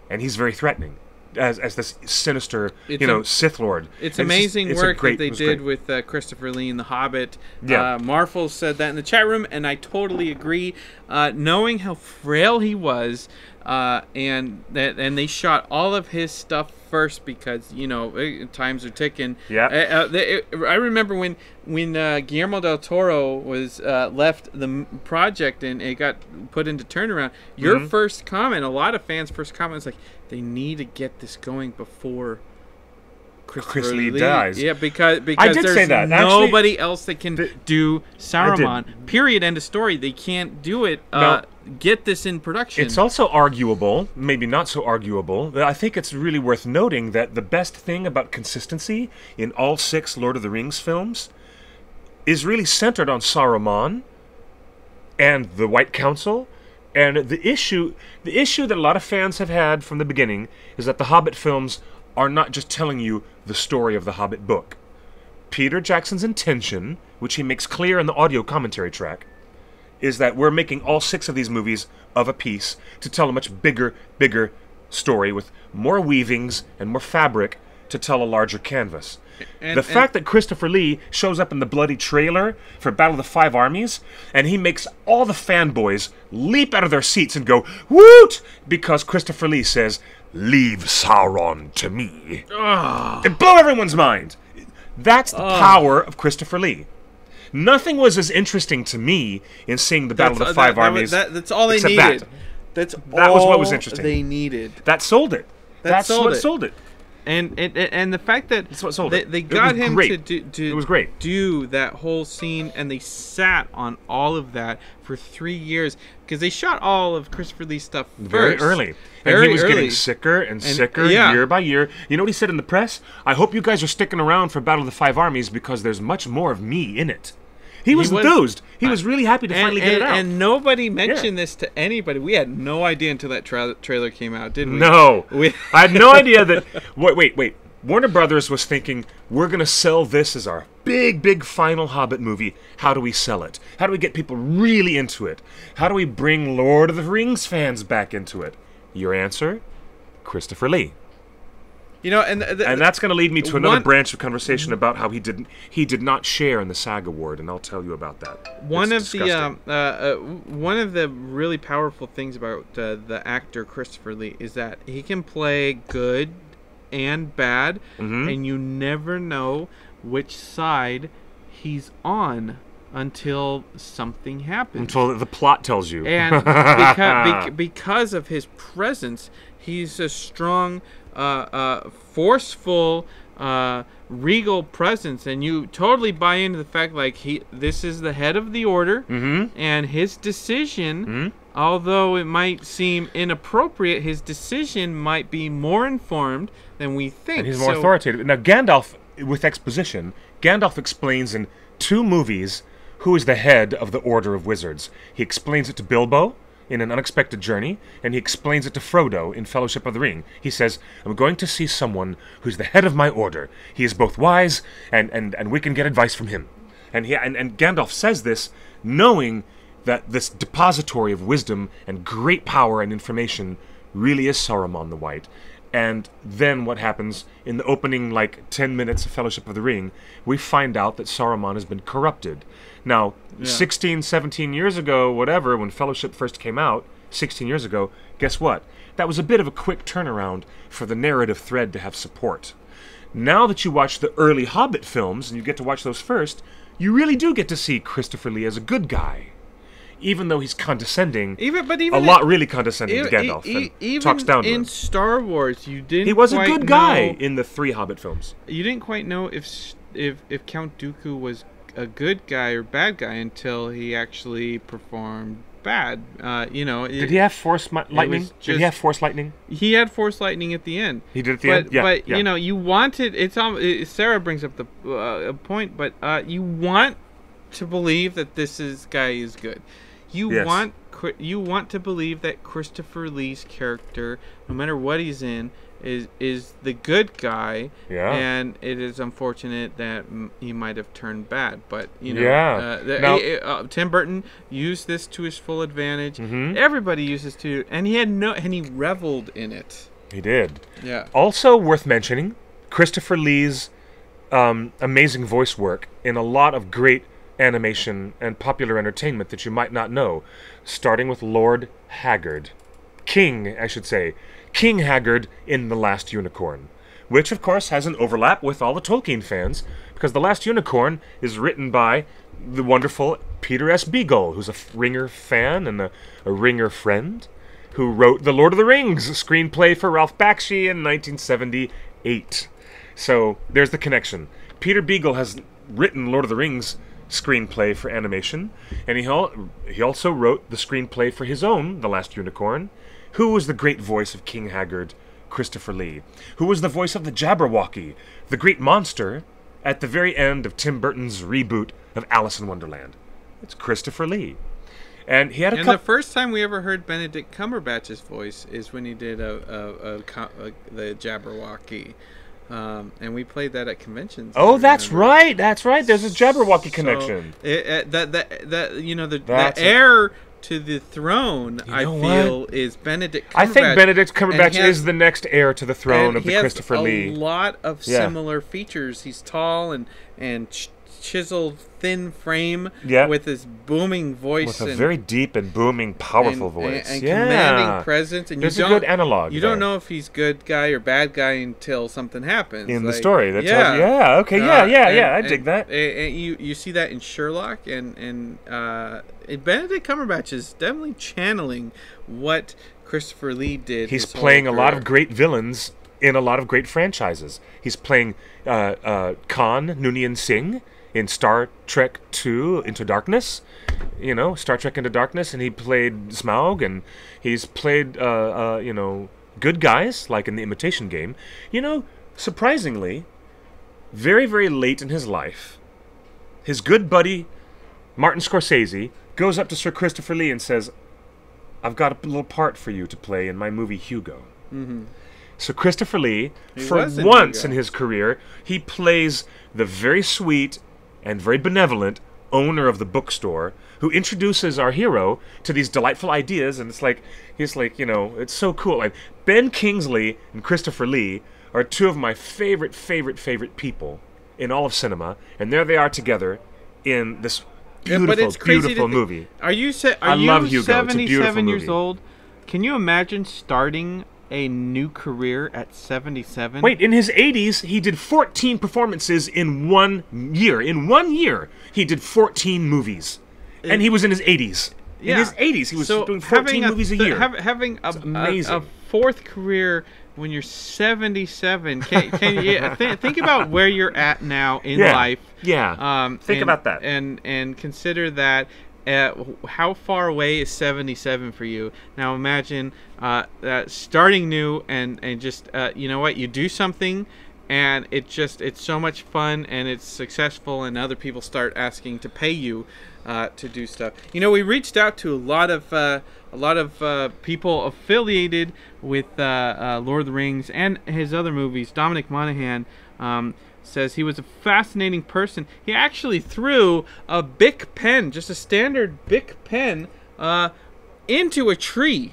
and he's very threatening as this sinister, Sith Lord. It's amazing work that they did with Christopher Lee in The Hobbit. Yeah. Marvel said that in the chat room, and I totally agree. Knowing how frail he was, and they shot all of his stuff first because times are ticking. Yeah. I remember when Guillermo del Toro was left the project and it got put into turnaround. Your first comment, a lot of fans' first comment was like, they need to get this going before Chris Lee dies. Yeah, because I did there's say that. Nobody else that can do Saruman. Period. End of story. They can't do it. Get this in production. It's also arguable, maybe not so arguable. I think it's really worth noting that the best thing about consistency in all 6 Lord of the Rings films is really centered on Saruman and the White Council. And the issue that a lot of fans have had from the beginning is that the Hobbit films are not just telling you the story of the Hobbit book. Peter Jackson's intention, which he makes clear in the audio commentary track, is that we're making all 6 of these movies of a piece to tell a much bigger story with more weavings and more fabric to tell a larger canvas. The fact that Christopher Lee shows up in the bloody trailer for Battle of the Five Armies, and he makes all the fanboys leap out of their seats and go, "Woot!" because Christopher Lee says, "Leave Sauron to me." It blew everyone's mind. That's the power of Christopher Lee. Nothing was as interesting to me in seeing the Battle of the Five Armies. That's all they needed. That was what was interesting. They needed. That sold it. That's what sold it. And the fact that that's what sold they got him to it was great. do that whole scene, and they sat on all of that for 3 years because they shot all of Christopher Lee's stuff very early. And he was getting sicker and sicker year by year. You know what he said in the press? "I hope you guys are sticking around for Battle of the Five Armies because there's much more of me in it." He was enthused. He was really happy to finally get it out. And nobody mentioned this to anybody. We had no idea until that trailer came out, didn't we? No. I had no idea that... Wait. Warner Brothers was thinking, we're going to sell this as our big final Hobbit movie. How do we sell it? How do we get people really into it? How do we bring Lord of the Rings fans back into it? Your answer? Christopher Lee. And that's going to lead me to another branch of conversation about how he did not share in the SAG award, and I'll tell you about that. One of the really powerful things about the actor Christopher Lee is that he can play good and bad, and you never know which side he's on until something happens. Until the plot tells you. And because of his presence, he's a strong, forceful, regal presence, and you totally buy into the fact this is the head of the order, and his decision, although it might seem inappropriate, his decision might be more informed than we think. And he's more authoritative. Now, Gandalf, with exposition, Gandalf explains in 2 movies who is the head of the Order of Wizards. He explains it to Bilbo in An Unexpected Journey, and he explains it to Frodo in Fellowship of the Ring. He says, "I'm going to see someone who's the head of my order. He is both wise, and we can get advice from him." And Gandalf says this knowing that this depository of wisdom and great power and information really is Saruman the White. And then what happens in the opening 10 minutes of Fellowship of the Ring, we find out that Saruman has been corrupted. Now, 16, 17 years ago, whatever, when Fellowship first came out, 16 years ago, guess what? That was a bit of a quick turnaround for the narrative thread to have support. Now that you watch the early Hobbit films, and you get to watch those first, you really do get to see Christopher Lee as a good guy. Even though he's condescending, really condescending to Gandalf, and talks down to him. In Star Wars, you didn't. He was a good guy in the 3 Hobbit films. You didn't quite know if Count Dooku was a good guy or bad guy until he actually performed bad. Did he have Force lightning? Did he have Force lightning? He had Force lightning at the end. He did at the end. But you wanted. Sarah brings up the point, but you want to believe that this guy is good. You want to believe that Christopher Lee's character, no matter what he's in, is the good guy. Yeah. And it is unfortunate that he might have turned bad, but Tim Burton used this to his full advantage. Everybody uses to, and he reveled in it. He did. Yeah. Also worth mentioning, Christopher Lee's amazing voice work in a lot of great animation and popular entertainment that you might not know, starting with Lord Haggard, King, I should say, King Haggard in The Last Unicorn, which of course has an overlap with all the Tolkien fans, because The Last Unicorn is written by the wonderful Peter S. Beagle, who's a Ringer fan and a Ringer friend, who wrote the Lord of the Rings screenplay for Ralph Bakshi in 1978. So there's the connection. Peter Beagle has written Lord of the Rings screenplay for animation, and he also wrote the screenplay for his own The Last Unicorn. Who was the great voice of King Haggard? Christopher Lee. Who was the voice of the Jabberwocky, the great monster, at the very end of Tim Burton's reboot of Alice in Wonderland? It's Christopher Lee. And he had the first time we ever heard Benedict Cumberbatch's voice is when he did the Jabberwocky. And we played that at conventions. Oh, that's right. That's right. There's a Jabberwocky connection. The heir to the throne, I feel, is Benedict Cumberbatch. I think Benedict Cumberbatch is the next heir to the throne of the Christopher Lee. He has a lot of similar features. He's tall and chiseled, thin frame with his booming voice. With a very deep and booming, powerful voice. And commanding presence. And there's a good analog. You don't know if he's good guy or bad guy until something happens. In the story. That tells you, okay, I dig that. And you see that in Sherlock, and Benedict Cumberbatch is definitely channeling what Christopher Lee did. He's playing a lot of great villains in a lot of great franchises. He's playing Khan Noonien Singh in Star Trek II Into Darkness, Star Trek Into Darkness, and he played Smaug, and he's played, good guys, like in The Imitation Game. Surprisingly, very, very late in his life, his good buddy, Martin Scorsese, goes up to Sir Christopher Lee and says, I've got a little part for you to play in my movie Hugo. Mm-hmm. So Christopher Lee, for once in his career, he plays the very sweet and very benevolent owner of the bookstore who introduces our hero to these delightful ideas, and he's like, it's so cool. Like, Ben Kingsley and Christopher Lee are two of my favorite people in all of cinema, and there they are together in this beautiful movie. Are you love Hugo. 77 years old? Can you imagine starting a new career at 77? Wait, in his 80s, he did 14 performances in 1 year. In 1 year, he did 14 movies. And he was in his 80s. In his 80s, he was doing 14 movies a year. Having a fourth career when you're 77, can you think about where you're at now in life? Yeah. Think about that. And consider that. How far away is 77 for you? Now imagine starting new and just you do something and it's so much fun and it's successful and other people start asking to pay you to do stuff. We reached out to a lot of people affiliated with Lord of the Rings and his other movies. Dominic Monaghan says he was a fascinating person. He actually threw a Bic pen, just a standard Bic pen, into a tree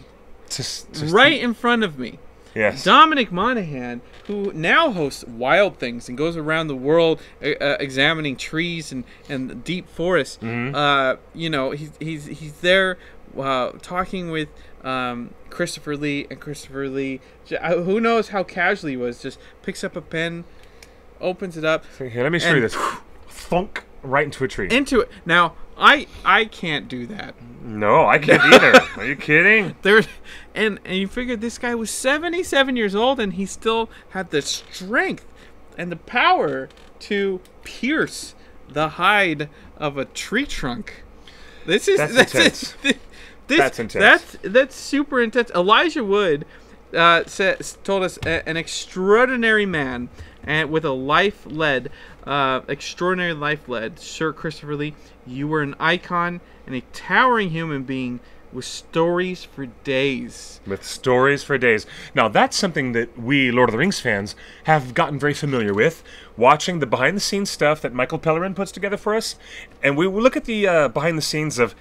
right in front of me. Yes. Dominic Monaghan, who now hosts Wild Things and goes around the world examining trees and deep forests. Mm-hmm. He's there talking with Christopher Lee, and Christopher Lee, who knows how casual he was, just picks up a pen, opens it up. Here, let me show you this. Thunk right into a tree. Into it. Now, I can't do that. No, I can't either. Are you kidding? And you figure this guy was 77 years old and he still had the strength and the power to pierce the hide of a tree trunk. That's intense. That's intense. That's super intense. Elijah Wood told us an extraordinary man and with a extraordinary life led, Sir Christopher Lee. You were an icon and a towering human being with stories for days. With stories for days. Now, that's something that we Lord of the Rings fans have gotten very familiar with, watching the behind-the-scenes stuff that Michael Pellerin puts together for us. And we look at the behind-the-scenes of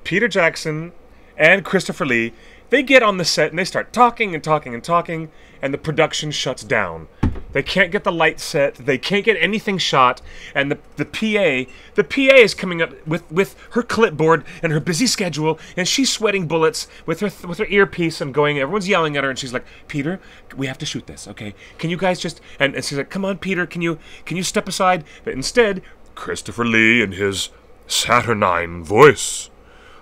Peter Jackson and Christopher Lee. They get on the set and they start talking and talking and talking, and the production shuts down. They can't get the light set. They can't get anything shot. And the PA is coming up with her clipboard and her busy schedule, and she's sweating bullets with her earpiece and going. Everyone's yelling at her, and she's like, "Peter, we have to shoot this, okay? Can you guys just?" And she's like, "Come on, Peter, can you step aside?" But instead, Christopher Lee, in his saturnine voice,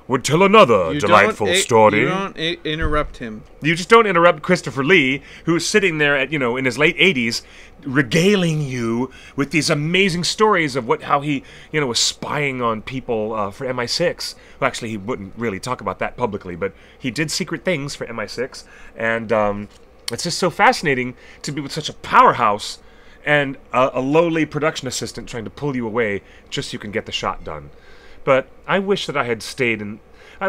would tell another delightful story. You don't interrupt him. You just don't interrupt Christopher Lee, who's sitting there at, in his late 80s, regaling you with these amazing stories of how he, was spying on people for MI6. Well, actually, he wouldn't really talk about that publicly, but he did secret things for MI6, and it's just so fascinating to be with such a powerhouse and a lowly production assistant trying to pull you away just so you can get the shot done. But I wish that I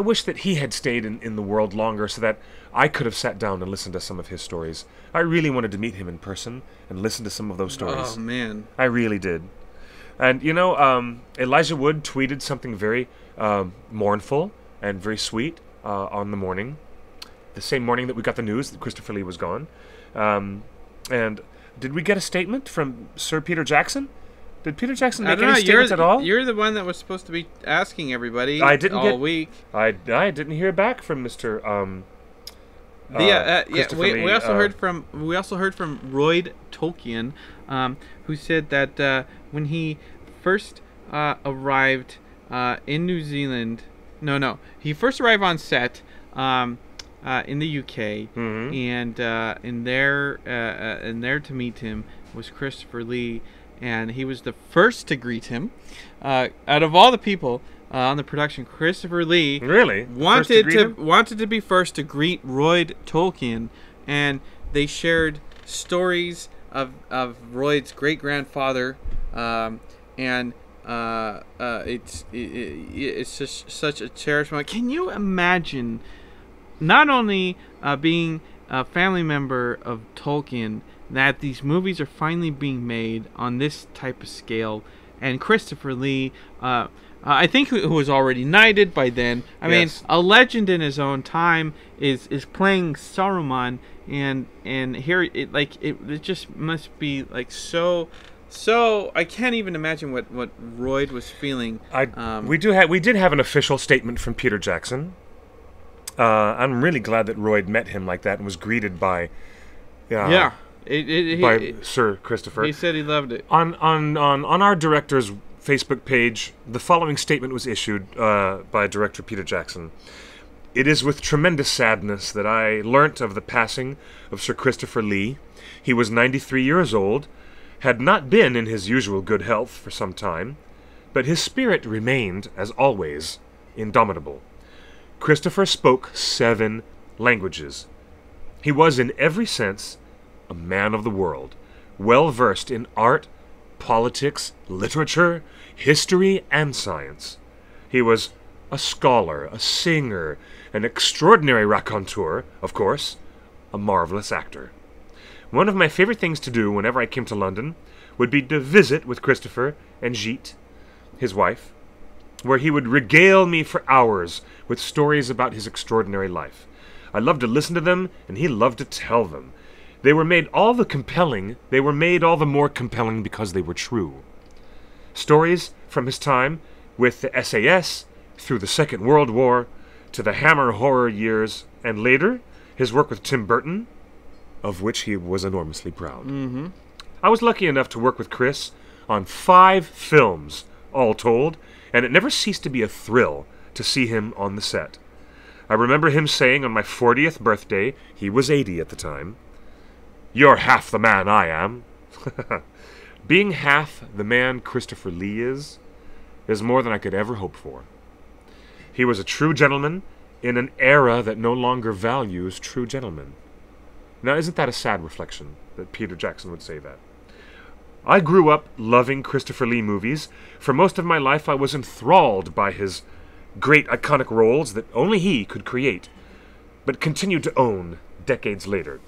wish that he had stayed in the world longer so that I could have sat down and listened to some of his stories. I really wanted to meet him in person and listen to some of those stories. Oh, man. I really did. And, Elijah Wood tweeted something very mournful and very sweet on the morning. The same morning that we got the news that Christopher Lee was gone. And did we get a statement from Sir Peter Jackson? Did Peter Jackson make any statements at all? You're the one that was supposed to be asking everybody week. I didn't hear back from Mr. We also heard from Royd Tolkien, who said that when he first arrived in New Zealand, he first arrived on set in the UK, and there to meet him was Christopher Lee. And he was the first to greet him. Out of all the people on the production, Christopher Lee wanted to be first to greet Royd Tolkien, and they shared stories of Royd's great grandfather, and it's just such a cherished moment. Can you imagine not only being a family member of Tolkien, that these movies are finally being made on this type of scale, and Christopher Lee, I think who was already knighted by then. I mean, a legend in his own time is playing Saruman, and here it just must be like so. I can't even imagine what Royd was feeling. We did have an official statement from Peter Jackson. I'm really glad that Royd met him like that and was greeted by. By Sir Christopher. He said he loved it. On our director's Facebook page, the following statement was issued by director Peter Jackson. "It is with tremendous sadness that I learnt of the passing of Sir Christopher Lee. He was 93 years old, had not been in his usual good health for some time, but his spirit remained, as always, indomitable. Christopher spoke 7 languages. He was in every sense a man of the world, well versed in art, politics, literature, history, and science. He was a scholar, a singer, an extraordinary raconteur, of course, a marvelous actor. One of my favorite things to do whenever I came to London would be to visit with Christopher and Jeet, his wife, where he would regale me for hours with stories about his extraordinary life. I loved to listen to them, and he loved to tell them. They were made all the more compelling because they were true. Stories from his time with the SAS, through the Second World War, to the Hammer horror years, and later, his work with Tim Burton, of which he was enormously proud. Mm-hmm. I was lucky enough to work with Chris on 5 films, all told, and it never ceased to be a thrill to see him on the set. I remember him saying on my 40th birthday, he was 80 at the time, "You're half the man I am." Being half the man Christopher Lee is more than I could ever hope for. He was a true gentleman in an era that no longer values true gentlemen. Now, isn't that a sad reflection that Peter Jackson would say that? I grew up loving Christopher Lee movies. For most of my life, I was enthralled by his great iconic roles that only he could create, but continued to own decades later.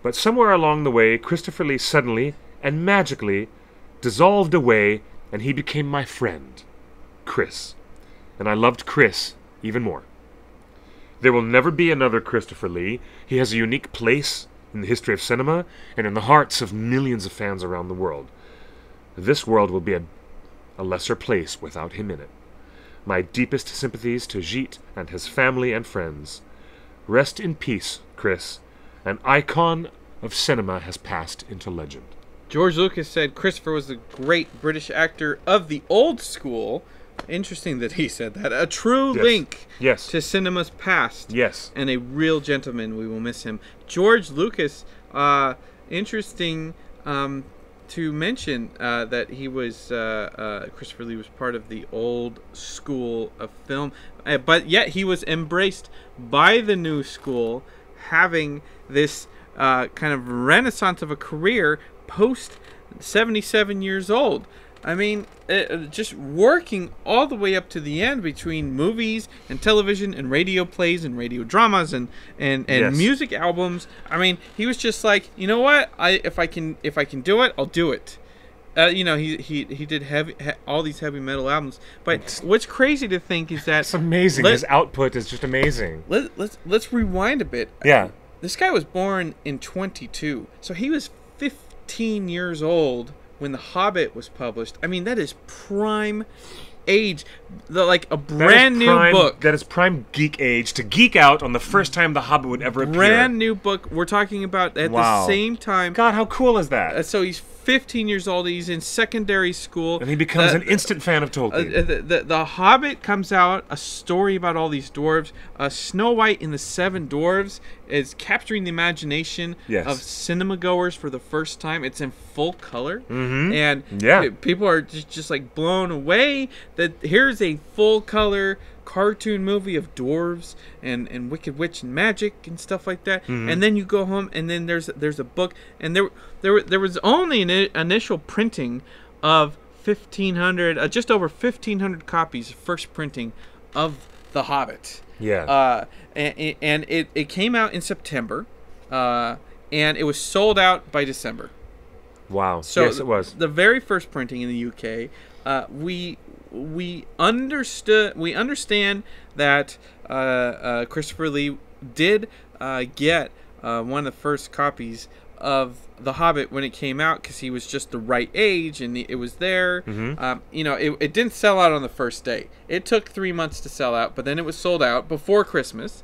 But somewhere along the way, Christopher Lee suddenly and magically dissolved away, and he became my friend, Chris. And I loved Chris even more. There will never be another Christopher Lee. He has a unique place in the history of cinema and in the hearts of millions of fans around the world. This world will be a lesser place without him in it. My deepest sympathies to Jeet and his family and friends. Rest in peace, Chris. An icon of cinema has passed into legend. George Lucas said Christopher was a great British actor of the old school. Interesting that he said that. A true link to cinema's past. Yes. And a real gentleman. We will miss him. George Lucas, interesting to mention that he was, Christopher Lee was part of the old school of film. But yet he was embraced by the new school, having this kind of renaissance of a career post 77 years old. I mean, just working all the way up to the end between movies and television and radio plays and radio dramas and music albums. I mean, he was just like, you know what? If I can do it, I'll do it. He did all these heavy metal albums. But what's crazy to think is that it's amazing. His output is just amazing. Let's rewind a bit. Yeah. This guy was born in 22, so he was 15 years old when The Hobbit was published. I mean, that is prime age. Like a brand new book. That is prime geek age to geek out on the first time The Hobbit would ever appear. Brand new book. We're talking about at the same time. God, how cool is that? So he's 15 years old. He's in secondary school. And he becomes an instant fan of Tolkien. The Hobbit comes out, a story about all these dwarves. Snow White and the Seven Dwarves is capturing the imagination of cinema goers for the first time. It's in full color. Mm-hmm. And people are just like blown away that here's a full color cartoon movie of dwarves and Wicked Witch and magic and stuff like that. Mm-hmm. And then you go home and then there's a book, and there was only an initial printing of 1,500, just over 1,500 copies, first printing of The Hobbit. Yeah. And it came out in September, and it was sold out by December. Wow. So yes, it was. The very first printing in the UK, we understand that Christopher Lee did get one of the first copies of The Hobbit when it came out, because he was just the right age and it was there. Mm-hmm. It didn't sell out on the first day. It took 3 months to sell out, but then it was sold out before Christmas.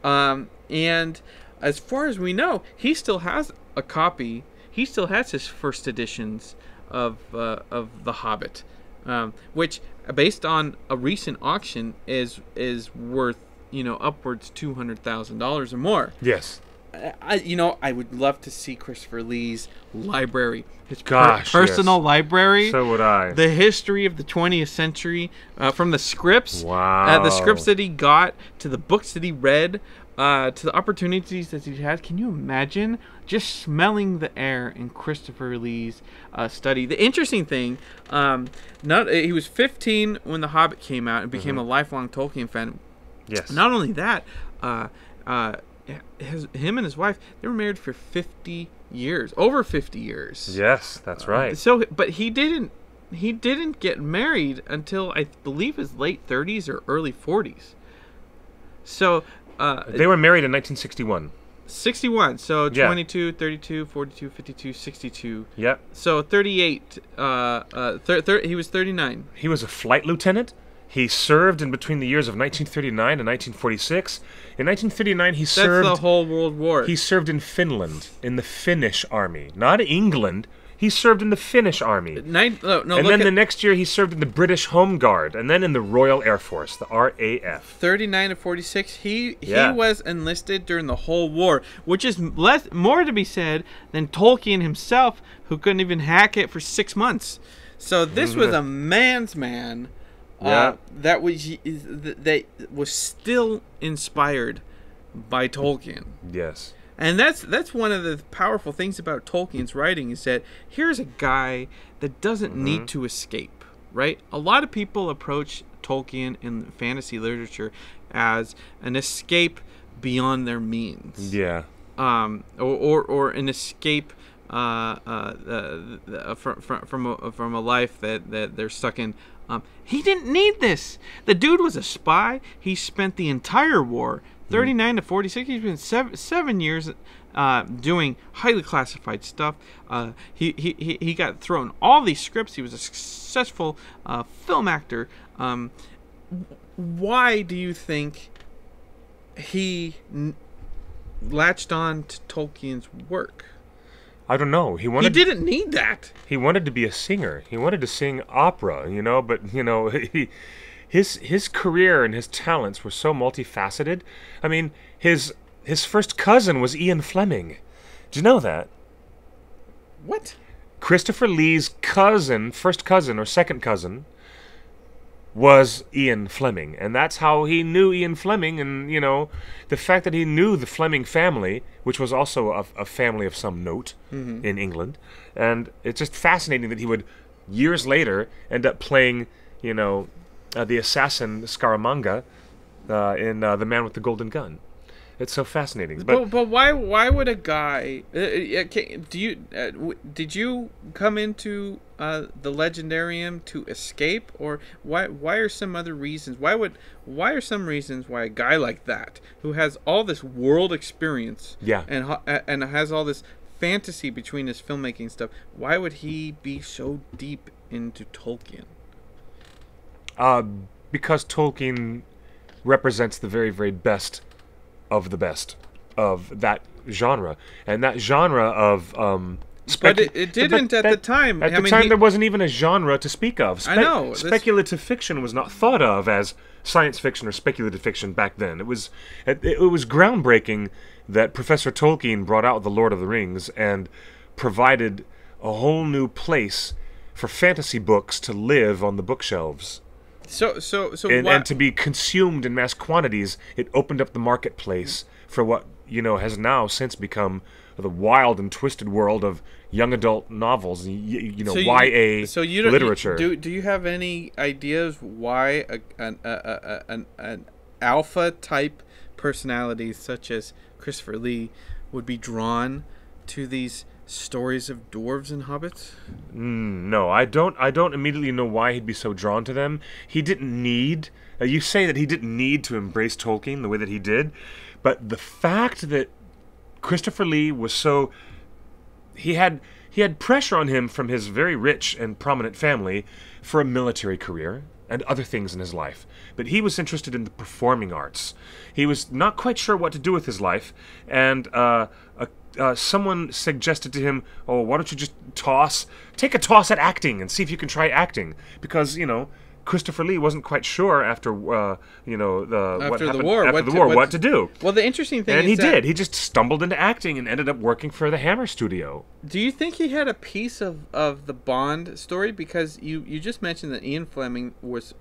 And as far as we know, he still has a copy. He still has his first editions of The Hobbit, which, based on a recent auction, is worth upwards $200,000 or more. Yes. I would love to see Christopher Lee's library, his personal library. So would I. The history of the 20th century, from the scripts, wow, the scripts that he got, to the books that he read, to the opportunities that he had. Can you imagine just smelling the air in Christopher Lee's study? The interesting thing, he was 15 when The Hobbit came out and became a lifelong Tolkien fan. Yes. Not only that, him and his wife, they were married for 50 years, over 50 years. Yes, that's right. But he didn't get married until, I believe, his late 30s or early 40s. So they were married in 1961. 61. So 22, 32, 42, 52, 62. Yep. So 38. He was 39. He was a flight lieutenant. He served in between the years of 1939 and 1946. In 1939, he served... That's the whole World War. He served in Finland, in the Finnish army. Not England. He served in the Finnish army. And then the next year, he served in the British Home Guard, and then in the Royal Air Force, the RAF. 39 to 46, he was enlisted during the whole war, which is more to be said than Tolkien himself, who couldn't even hack it for 6 months. So this was a man's man. That was still inspired by Tolkien. Yes. And that's one of the powerful things about Tolkien's writing, is that here's a guy that doesn't need to escape, right? A lot of people approach Tolkien in fantasy literature as an escape beyond their means. Yeah. Or an escape from a life that they're stuck in. He didn't need this. The dude was a spy. He spent the entire war, 39 to 46. He spent 7 years doing highly classified stuff. He got thrown all these scripts. He was a successful film actor. Why do you think he latched on to Tolkien's work? I don't know. He didn't need that. He wanted to be a singer. He wanted to sing opera, but his career and his talents were so multifaceted. I mean, his first cousin was Ian Fleming. Did you know that? What? Christopher Lee's first cousin or second cousin, was Ian Fleming, and that's how he knew Ian Fleming. And the fact that he knew the Fleming family, which was also a family of some note in England, and it's just fascinating that he would years later end up playing the assassin Scaramanga in The Man with the Golden Gun. It's so fascinating. But why would a guy? Did you come into the Legendarium to escape, or why are some other reasons? Why are some reasons why a guy like that, who has all this world experience, and has all this fantasy between his filmmaking stuff, why would he be so deep into Tolkien? Because Tolkien represents the very, very best of the best of that genre, and that genre of but it didn't at the time. At the time, there wasn't even a genre to speak of. I know. Speculative fiction was not thought of as science fiction or speculative fiction back then. It was groundbreaking that Professor Tolkien brought out The Lord of the Rings and provided a whole new place for fantasy books to live on the bookshelves. And to be consumed in mass quantities. It opened up the marketplace for what has now since become the wild and twisted world of young adult novels, YA literature. Do you have any ideas why an alpha type personality such as Christopher Lee would be drawn to these stories of dwarves and hobbits? No, I don't immediately know why he'd be so drawn to them. He didn't need. You say that he didn't need to embrace Tolkien the way that he did, but the fact that Christopher Lee was so he had pressure on him from his very rich and prominent family for a military career and other things in his life. But he was interested in the performing arts. He was not quite sure what to do with his life, and someone suggested to him, "Oh, why don't you just take a toss at acting and see if you can try acting?" Because Christopher Lee wasn't quite sure after what to do. Well, the interesting thing is he did. He just stumbled into acting and ended up working for the Hammer Studio. Do you think he had a piece of the Bond story? Because you just mentioned that Ian Fleming was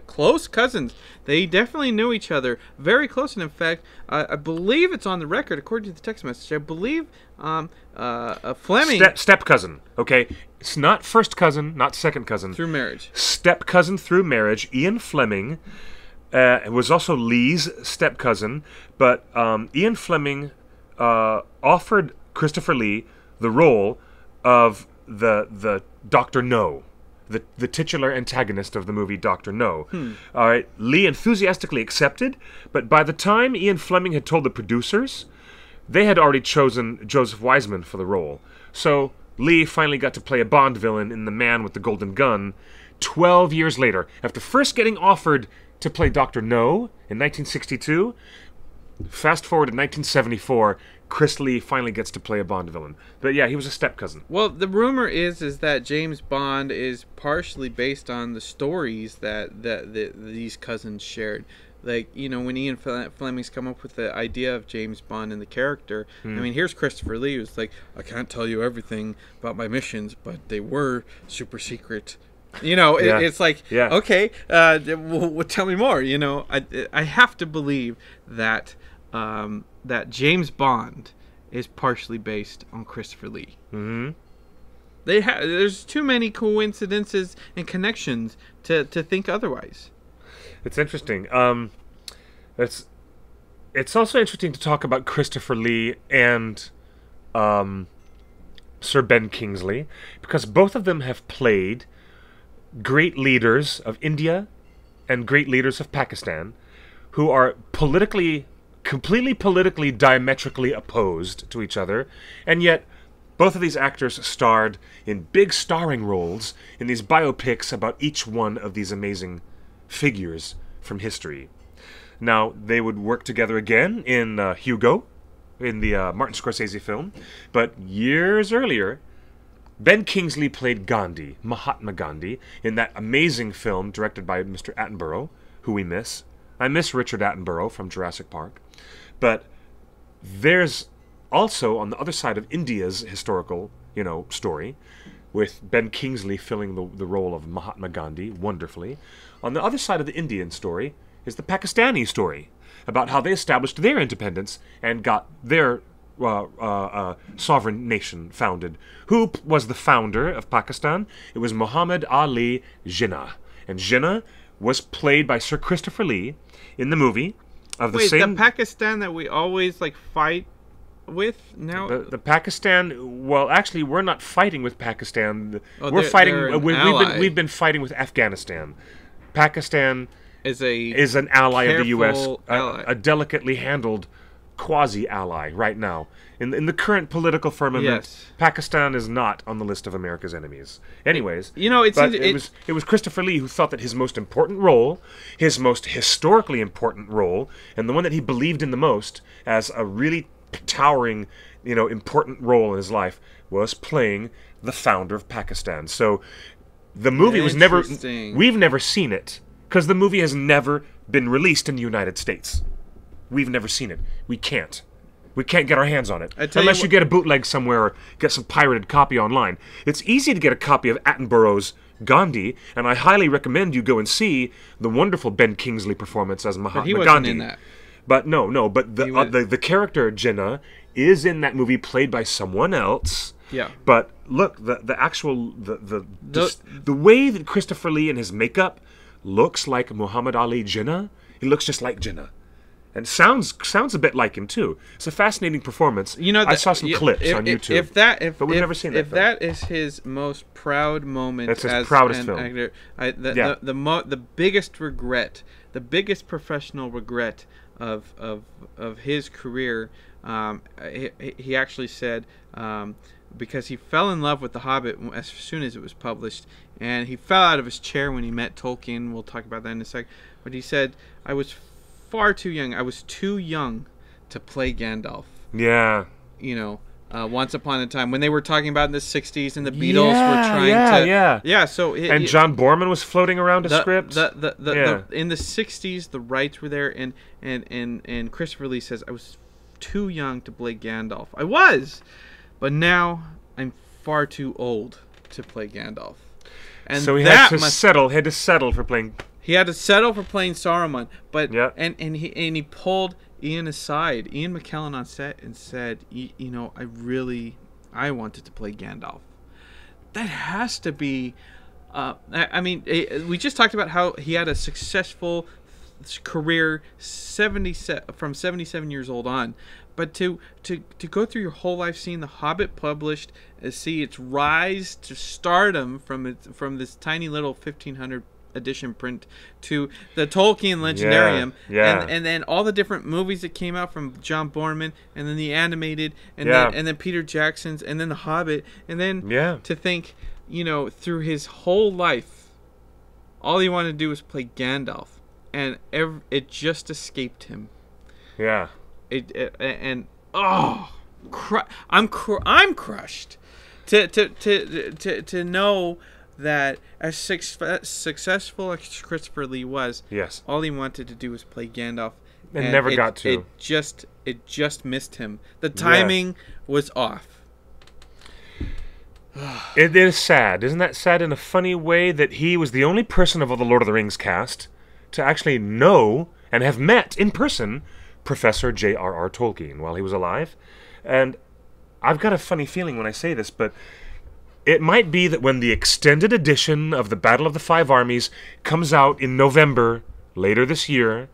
close cousins. They definitely knew each other, very close. And in fact, I believe it's on the record, according to the text message. I believe Fleming step cousin. Okay, it's not first cousin, not second cousin. Through marriage. Step cousin through marriage. Ian Fleming was also Lee's step cousin, but Ian Fleming offered Christopher Lee the role of the Dr. No, the titular antagonist of the movie Dr. No. All right, Lee enthusiastically accepted, but by the time Ian Fleming had told the producers, they had already chosen Joseph Wiseman for the role. So Lee finally got to play a Bond villain in The Man with the Golden Gun 12 years later. After first getting offered to play Dr. No in 1962, fast forward to 1974, Chris Lee finally gets to play a Bond villain. But yeah, he was a step cousin. Well, the rumor is that James Bond is partially based on the stories that these cousins shared. Like, when Ian Fleming's come up with the idea of James Bond and the character, I mean, here's Christopher Lee, who's like, I can't tell you everything about my missions, but they were super secret. It's like, okay, well, tell me more. I have to believe that that James Bond is partially based on Christopher Lee. Mm-hmm. There's too many coincidences and connections to think otherwise. It's interesting. It's also interesting to talk about Christopher Lee and Sir Ben Kingsley, because both of them have played great leaders of India and great leaders of Pakistan, who are politically completely politically diametrically opposed to each other, and yet both of these actors starred in big starring roles in these biopics about each one of these amazing figures from history. Now, they would work together again in Hugo, in the Martin Scorsese film, but years earlier, Ben Kingsley played Gandhi, Mahatma Gandhi, in that amazing film directed by Mr. Attenborough, who we miss. I miss Richard Attenborough from Jurassic Park. But there's also, on the other side of India's historical, story, with Ben Kingsley filling the role of Mahatma Gandhi wonderfully. On the other side of the Indian story is the Pakistani story, about how they established their independence and got their sovereign nation founded. Who was the founder of Pakistan? It was Muhammad Ali Jinnah. And Jinnah was played by Sir Christopher Lee in the movie of the same... Wait, the Pakistan that we always, fight with now? The Pakistan... Well, actually, we're not fighting with Pakistan. We're fighting... We've been fighting with Afghanistan. Pakistan is an ally of the U.S., ally. A delicately handled quasi-ally right now. In the current political firmament, yes. Pakistan is not on the list of America's enemies. Anyways, it was Christopher Lee who thought that his most important role, his most historically important role, and the one that he believed in the most as a really towering, important role in his life, was playing the founder of Pakistan. So the movie was never... We've never seen it, because the movie has never been released in the United States. We've never seen it. We can't. We can't get our hands on it. Unless you get a bootleg somewhere or get some pirated copy online. It's easy to get a copy of Attenborough's Gandhi, and I highly recommend you go and see the wonderful Ben Kingsley performance as Mahatma Gandhi. But he wasn't in that. But the character Jinnah is in that movie, played by someone else. Yeah. But look, the way that Christopher Lee in his makeup looks like Muhammad Ali Jinnah, he looks just like Jinnah. And sounds a bit like him too. It's a fascinating performance. I saw some clips on YouTube. But we've never seen that. If that is his most proud moment, that's his proudest film. Actor, the biggest regret, the biggest professional regret of his career, he actually said, because he fell in love with The Hobbit as soon as it was published, and he fell out of his chair when he met Tolkien. We'll talk about that in a sec. But he said, I was far too young. I was too young to play Gandalf. Yeah. Once upon a time when they were talking about in the 60s and the Beatles were trying to... Yeah, so... And John Borman was floating around a script. In the 60s, the rights were there, and Christopher Lee says, I was too young to play Gandalf. I was! But now, I'm far too old to play Gandalf. And so he had to settle for playing... He had to settle for playing Saruman, but and he pulled Ian aside, Ian McKellen on set, and said, I wanted to play Gandalf. That has to be, we just talked about how he had a successful career from 77 years old on, but to go through your whole life seeing The Hobbit published, see its rise to stardom from this tiny little 1500 edition print to the Tolkien Legendarium, and then all the different movies that came out from John Borman, and then the animated, and then Peter Jackson's, and then The Hobbit, and then to think, through his whole life, all he wanted to do was play Gandalf, and it just escaped him. Yeah. I'm crushed to know that as successful as Christopher Lee was, all he wanted to do was play Gandalf, and never got to. It just missed him. The timing was off. It is sad. Isn't that sad in a funny way that he was the only person of all the Lord of the Rings cast to actually know and have met in person Professor J.R.R. Tolkien while he was alive? And I've got a funny feeling when I say this, but it might be that when the extended edition of the Battle of the Five Armies comes out in November, later this year,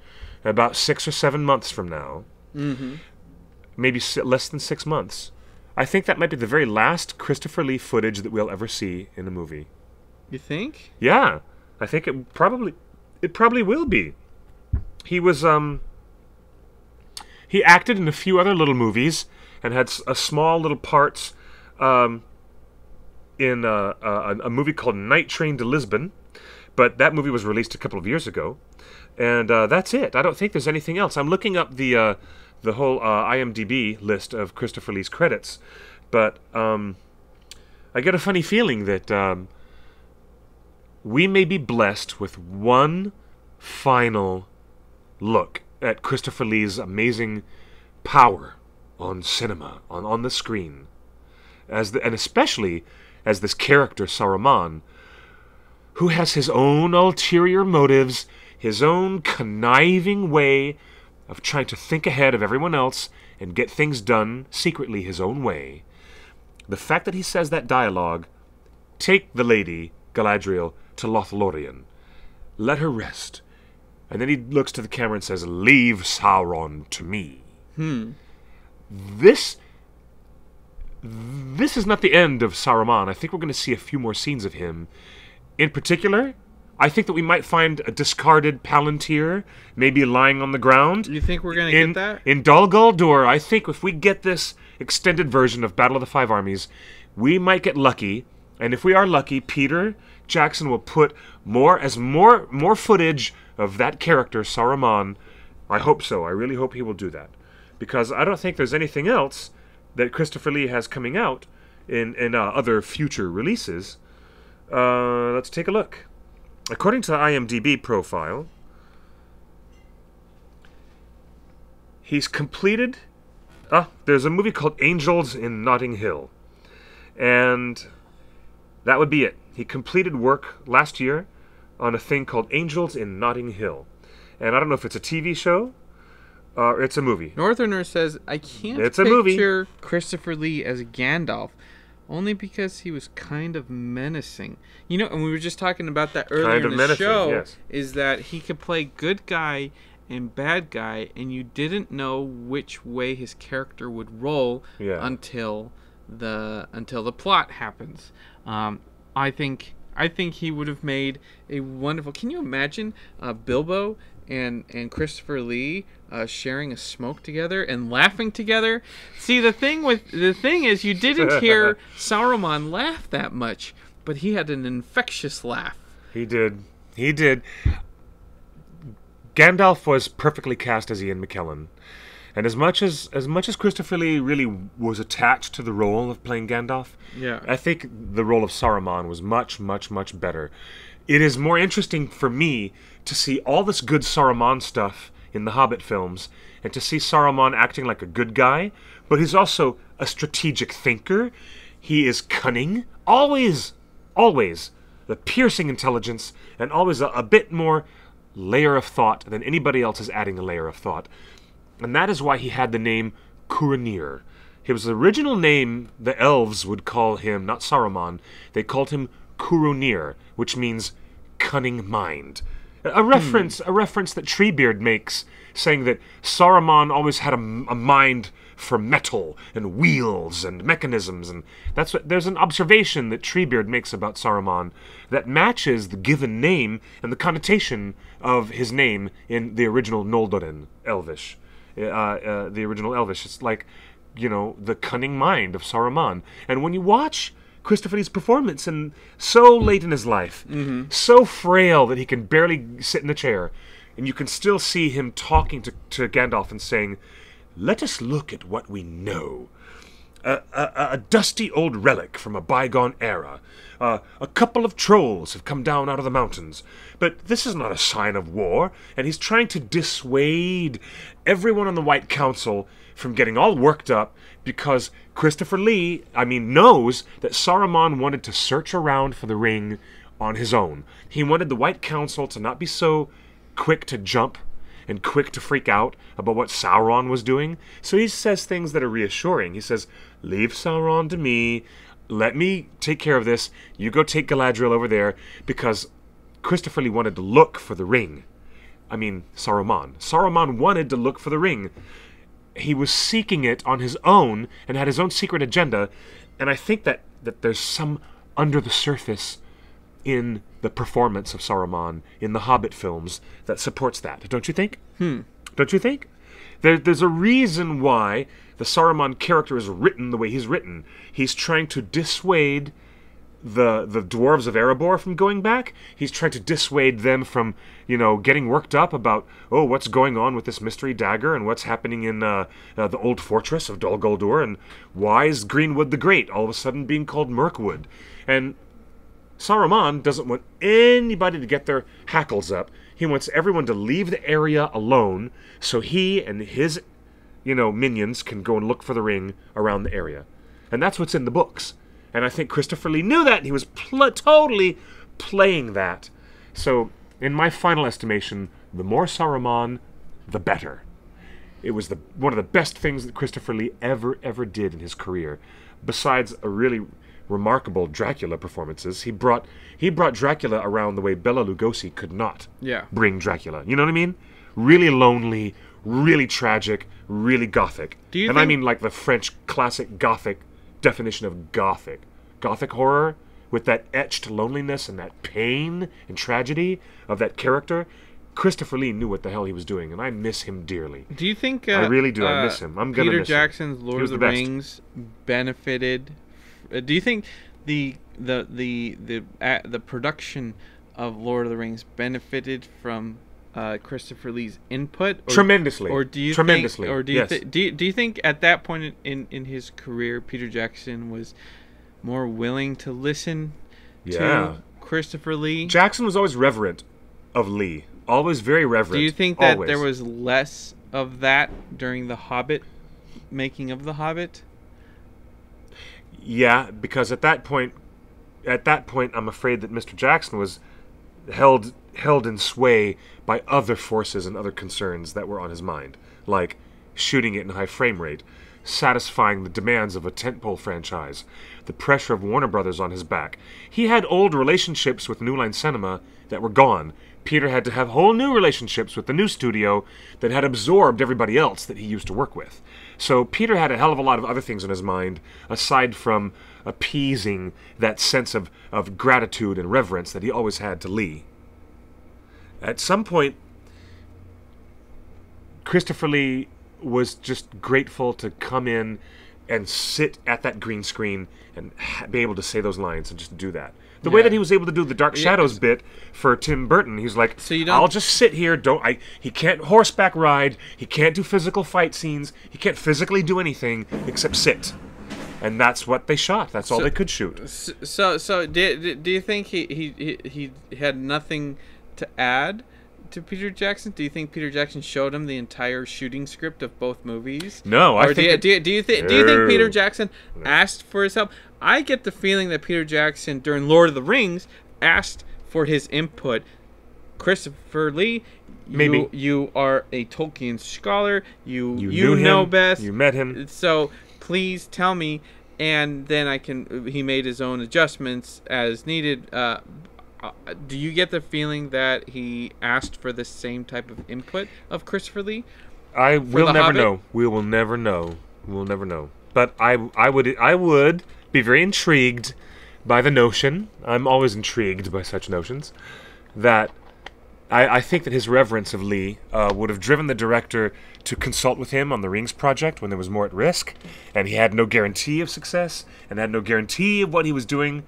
about 6 or 7 months from now, maybe less than 6 months, I think that might be the very last Christopher Lee footage that we'll ever see in a movie. You think? Yeah, I think it probably will be. He was He acted in a few other little movies and had a small little parts in a movie called Night Train to Lisbon, but that movie was released a couple of years ago, and that's it. I don't think there's anything else. I'm looking up the whole IMDb list of Christopher Lee's credits, but I get a funny feeling that we may be blessed with one final look at Christopher Lee's amazing power on cinema, on the screen, and especially as this character Saruman, who has his own ulterior motives, his own conniving way of trying to think ahead of everyone else and get things done secretly his own way. The fact that he says that dialogue, take the lady, Galadriel, to Lothlorien. Let her rest. And then he looks to the camera and says, leave Sauron to me. This is not the end of Saruman. I think we're going to see a few more scenes of him. In particular, I think that we might find a discarded Palantir, maybe lying on the ground. You think we're going to get that? In Dol Guldur, I think if we get this extended version of Battle of the Five Armies, we might get lucky. And if we are lucky, Peter Jackson will put more footage of that character, Saruman. I hope so. I really hope he will do that. Because I don't think there's anything else that Christopher Lee has coming out in other future releases. Let's take a look. According to the IMDb profile, he's completed... there's a movie called Angels in Notting Hill. And that would be it. He completed work last year on a thing called Angels in Notting Hill. And I don't know if it's a TV show or it's a movie. Northerner says, I can't It's a movie. picture Christopher Lee as Gandalf, only because he was kind of menacing. You know, and we were just talking about that earlier in the show, yes. Is that he could play good guy and bad guy, and you didn't know which way his character would roll until the plot happens. I think he would have made a wonderful... Can you imagine Bilbo and Christopher Lee sharing a smoke together and laughing together? See, the thing is, you didn't hear Saruman laugh that much, but he had an infectious laugh. He did. Gandalf was perfectly cast as Ian McKellen. And as much as Christopher Lee really was attached to the role of playing Gandalf, I think the role of Saruman was much, much, much better. It is more interesting for me to see all this good Saruman stuff in the Hobbit films, and to see Saruman acting like a good guy, but he's also a strategic thinker. He is cunning, always the piercing intelligence, and always a bit more layer of thought than anybody else is adding a layer of thought. And that is why he had the name Curanir. His original name, the elves would call him, not Saruman, they called him Curunir, which means cunning mind. A reference that Treebeard makes, saying that Saruman always had a mind for metal and wheels and mechanisms, and there's an observation that Treebeard makes about Saruman that matches the given name and the connotation of his name in the original Noldorin Elvish. The original Elvish. It's like, the cunning mind of Saruman. And when you watch Christopher Lee's performance, and so late in his life, so frail that he can barely sit in the chair, and you can still see him talking to Gandalf and saying, let us look at what we know. A dusty old relic from a bygone era. A couple of trolls have come down out of the mountains. But this is not a sign of war, and he's trying to dissuade everyone on the White Council from getting all worked up because Christopher Lee, knows that Saruman wanted to search around for the ring on his own. He wanted the White Council to not be so quick to jump and quick to freak out about what Sauron was doing. So he says things that are reassuring. He says, leave Sauron to me. Let me take care of this. You go take Galadriel over there, because Christopher Lee wanted to look for the ring. Saruman. Saruman wanted to look for the ring. He was seeking it on his own and had his own secret agenda, and I think that there's some under the surface in the performance of Saruman in the Hobbit films that supports that. Don't you think? Don't you think? There's a reason why the Saruman character is written the way he's written. He's trying to dissuade the dwarves of Erebor from going back. He's trying to dissuade them from, getting worked up about, what's going on with this mystery dagger and what's happening in the old fortress of Dol Guldur, and why is Greenwood the Great all of a sudden being called Mirkwood? And Saruman doesn't want anybody to get their hackles up. He wants everyone to leave the area alone so he and his, minions can go and look for the ring around the area. And that's what's in the books. And I think Christopher Lee knew that, and he was totally playing that. So, in my final estimation, the more Saruman, the better. It was one of the best things that Christopher Lee ever did in his career. Besides a really remarkable Dracula performances, he brought Dracula around the way Bela Lugosi could not bring Dracula. You know what I mean? Really lonely, really tragic, really gothic. I mean like the French classic gothic definition of gothic horror, with that etched loneliness and that pain and tragedy of that character. Christopher Lee knew what the hell he was doing, and I miss him dearly. Do you think I really do? I miss him. I'm gonna Peter miss Jackson's him. Lord of the Rings benefited? Do you think the production of Lord of the Rings benefited from Christopher Lee's input? Tremendously. Or do you tremendously? Think, or do you do you think at that point in his career, Peter Jackson was more willing to listen to Christopher Lee? Jackson was always reverent of Lee. Always very reverent. Do you think that there was less of that during the Hobbit, making of the Hobbit? Yeah, because at that point, I'm afraid that Mr. Jackson was held in sway by other forces and other concerns that were on his mind, like shooting it in high frame rate, satisfying the demands of a tentpole franchise, the pressure of Warner Brothers on his back. He had old relationships with New Line Cinema that were gone. Peter had to have whole new relationships with the new studio that had absorbed everybody else that he used to work with. So Peter had a hell of a lot of other things on his mind, aside from appeasing that sense of gratitude and reverence that he always had to Lee. At some point, Christopher Lee was just grateful to come in and sit at that green screen and be able to say those lines and just do that. The way that he was able to do the Dark Shadows bit for Tim Burton, he's like, I'll just sit here. He can't horseback ride. He can't do physical fight scenes. He can't physically do anything except sit. And that's what they shot. That's all they could shoot. So do you think he had nothing to add to Peter Jackson? Do you think Peter Jackson showed him the entire shooting script of both movies? No, I think. Do you think Peter Jackson asked for his help? I get the feeling that Peter Jackson during Lord of the Rings asked for his input. Christopher Lee, maybe you are a Tolkien scholar. You knew know him, best. You met him. So please tell me, and then he made his own adjustments as needed. Do you get the feeling that he asked for the same type of input of Christopher Lee? We'll never know. We will never know. We'll never know. But I would be very intrigued by the notion. I'm always intrigued by such notions. That I think that his reverence of Lee would have driven the director to consult with him on the Rings project when there was more at risk, and he had no guarantee of success and had no guarantee of what he was doing.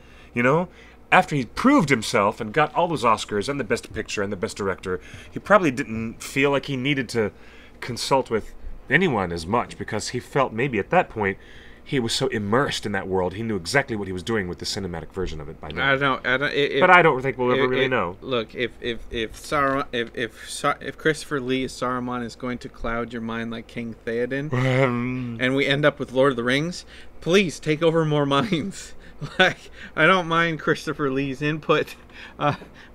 After he proved himself and got all those Oscars and the Best Picture and the Best Director, he probably didn't feel like he needed to consult with anyone as much, because he felt maybe at that point he was so immersed in that world, he knew exactly what he was doing with the cinematic version of it by now. But I don't think we'll ever really know. Look, if Christopher Lee as Saruman is going to cloud your mind like King Theoden, and we end up with Lord of the Rings, please take over more minds. Like, I don't mind Christopher Lee's input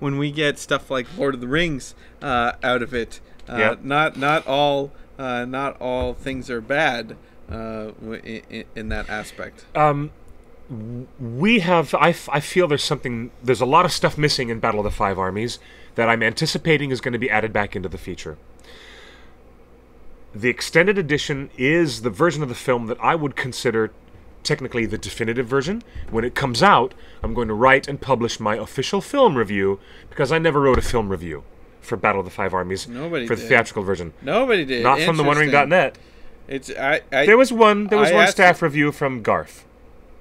when we get stuff like Lord of the Rings out of it. Not all things are bad in that aspect. I feel there's a lot of stuff missing in Battle of the Five Armies that I'm anticipating is going to be added back into the feature. The extended edition is the version of the film that I would consider technically the definitive version. When it comes out, I'm going to write and publish my official film review, because I never wrote a film review for Battle of the Five Armies Nobody for the did. theatrical version. Nobody did. Not from thewondering.net. It's There was one staff review from Garth.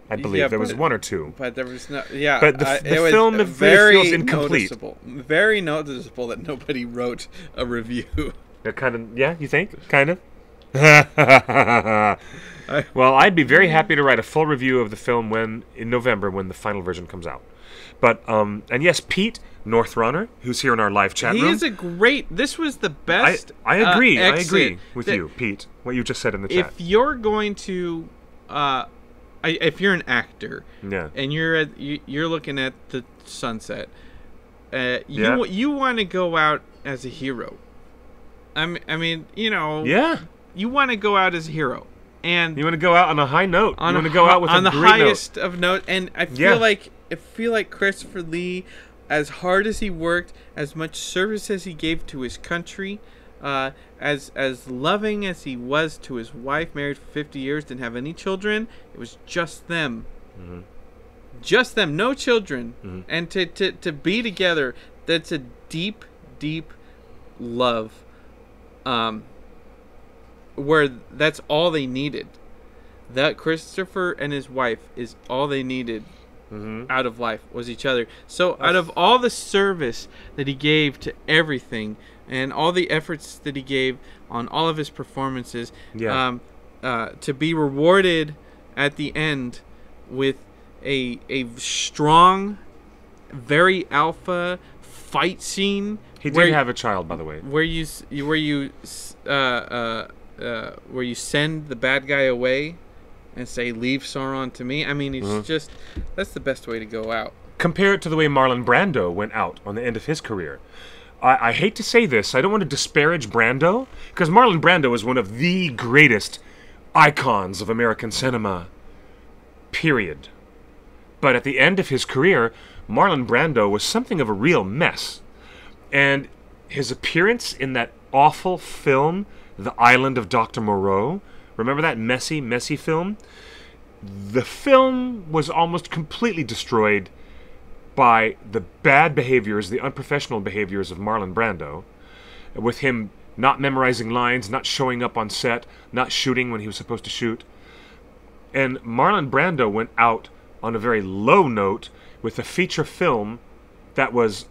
I believe Yeah, there was but- one or two. But there was no. Yeah, But the it was film very feels incomplete. noticeable. Very noticeable that nobody wrote a review. They're kind of, yeah, you think? Kind of? Well, I'd be very happy to write a full review of the film in November when the final version comes out. But, and yes, Pete Northrunner, who's here in our live chat room. He is a great. This was the best. I agree. I exit agree with that- you, Pete, what you just said in the chat. If you're going to, if you're an actor, Yeah. and you're looking at the sunset, Yeah. you want to go out as a hero. I mean, Yeah. you want to go out as a hero, and You want to go out on a high note. You on want to go out with on a the great highest of note. And I Yeah. feel like Christopher Lee, as hard as he worked, as much service as he gave to his country, as loving as he was to his wife, married for 50 years, didn't have any children. It was just them. Mm-hmm. Just them, no children. Mhm. And to be together, that's a deep, deep love. Where that's all they needed. That Christopher and his wife is all they needed note. out of life was each other. So out of all the service that he gave to everything and all the efforts that he gave on all of his performances, Yeah. to be rewarded at the end with a strong, very alpha fight scene. He where- did have a child, by the way. where you send the bad guy away and say, leave Sauron to me. I mean, it's just, that's the best way to go out. Compare it to the way Marlon Brando went out on the end of his career. I hate to say this, I don't want to disparage Brando, because Marlon Brando is one of the greatest icons of American cinema, period. But at the end of his career, Marlon Brando was something of a real mess. And his appearance in that awful film, The Island of Dr. Moreau, remember that messy, messy film? The film was almost completely destroyed by the bad behaviors, the unprofessional behaviors of Marlon Brando, with him not memorizing lines, not showing up on set, not shooting when he was supposed to shoot. And Marlon Brando went out on a very low note with a feature film that was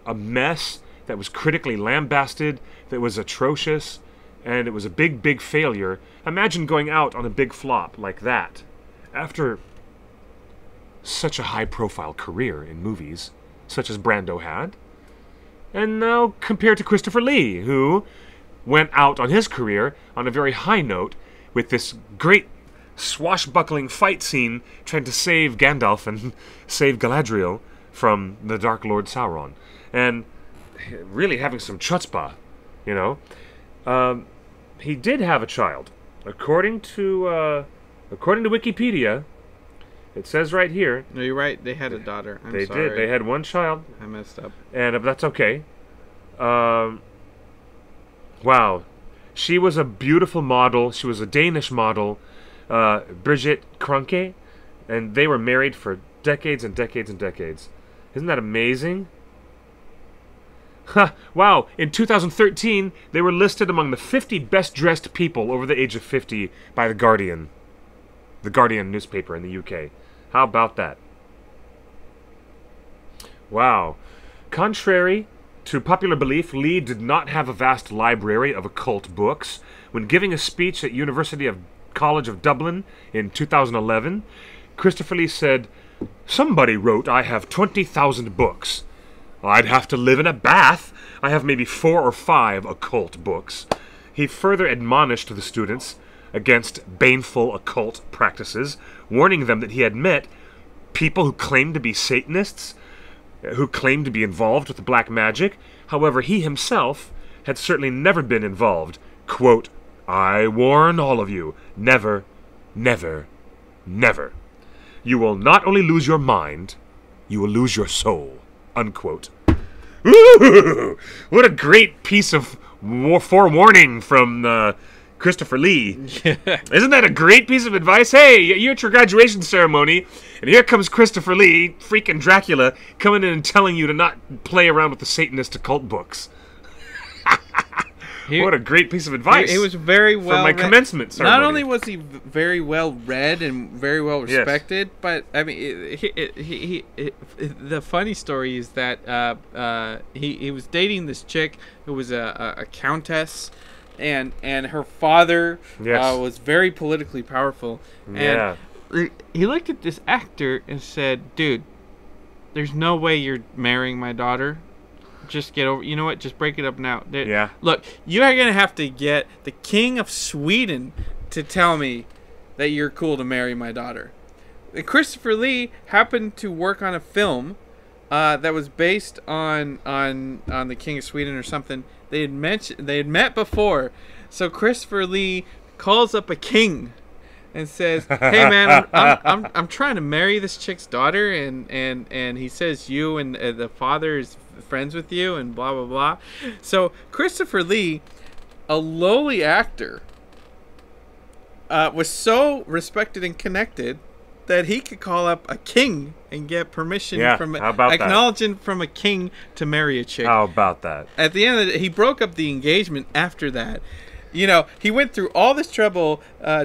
a mess, that was critically lambasted, that was atrocious, and it was a big, big failure. Imagine going out on a big flop like that after such a high-profile career in movies, such as Brando had. And now compare to Christopher Lee, who went out on his career on a very high note with this great swashbuckling fight scene trying to save Gandalf and save Galadriel from the Dark Lord Sauron. And really having some chutzpah, you know. He did have a child. According to Wikipedia, it says right here. No, you're right. They had a daughter. I'm They sorry. did. They had one child. I messed up. And that's okay. Wow. She was a beautiful model. She was a Danish model, Brigitte Kronke, and they were married for decades and decades and decades. Isn't that amazing? Huh, wow. In 2013, they were listed among the 50 best-dressed people over the age of 50 by The Guardian newspaper in the UK. How about that? Wow. Contrary to popular belief, Lee did not have a vast library of occult books. When giving a speech at College of Dublin in 2011, Christopher Lee said, "Somebody wrote I have 20,000 books. I'd have to live in a bath. I have maybe 4 or 5 occult books." He further admonished the students against baneful occult practices, warning them that he had met people who claimed to be Satanists, who claimed to be involved with black magic. However, he himself had certainly never been involved. Quote, "I warn all of you, never, never, never. You will not only lose your mind, you will lose your soul." Unquote. Ooh, what a great piece of forewarning from Christopher Lee. Isn't that a great piece of advice? Hey, you're at your graduation ceremony, and here comes Christopher Lee, freaking Dracula, coming in and telling you to not play around with the Satanist occult books. What a great piece of advice. He was very well for my commencement ceremony. Not only was he very well read and very well respected, but I mean, the funny story is that he was dating this chick who was a countess, and her father was very politically powerful. And he looked at this actor and said, "Dude, there's no way you're marrying my daughter. Just get over. You know what? Just break it up now." Look, you are gonna have to get the King of Sweden to tell me that you're cool to marry my daughter. And Christopher Lee happened to work on a film that was based on the King of Sweden or something. They had met before, so Christopher Lee calls up a king and says, "Hey man, I'm trying to marry this chick's daughter," and he says you and the father is friends with you and blah blah blah. So Christopher Lee, a lowly actor, was so respected and connected that he could call up a king and get permission from acknowledgement from a king to marry a chick. How about that? At the end of the day, he broke up the engagement after that. You know, he went through all this trouble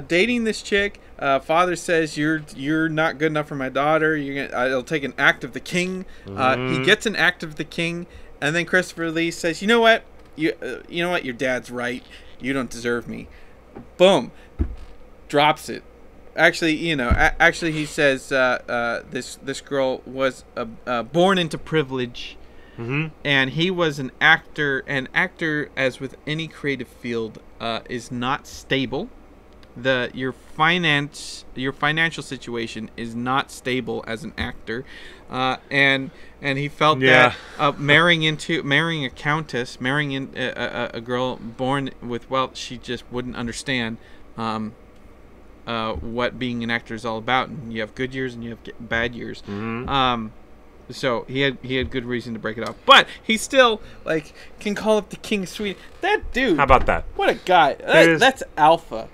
dating this chick. Father says you're not good enough for my daughter. It'll take an act of the king. He gets an act of the king, and then Christopher Lee says, "You know what? You know what? Your dad's right. You don't deserve me." Boom, drops it. Actually, he says this girl was born into privilege. And he was an actor. An actor, as with any creative field, is not stable. Your financial situation is not stable as an actor, and he felt that marrying a countess, marrying a girl born with wealth, she just wouldn't understand what being an actor is all about. And you have good years and you have bad years. So he had good reason to break it off, but he still can call up the King of Sweden. That dude. How about that? What a guy. That's alpha.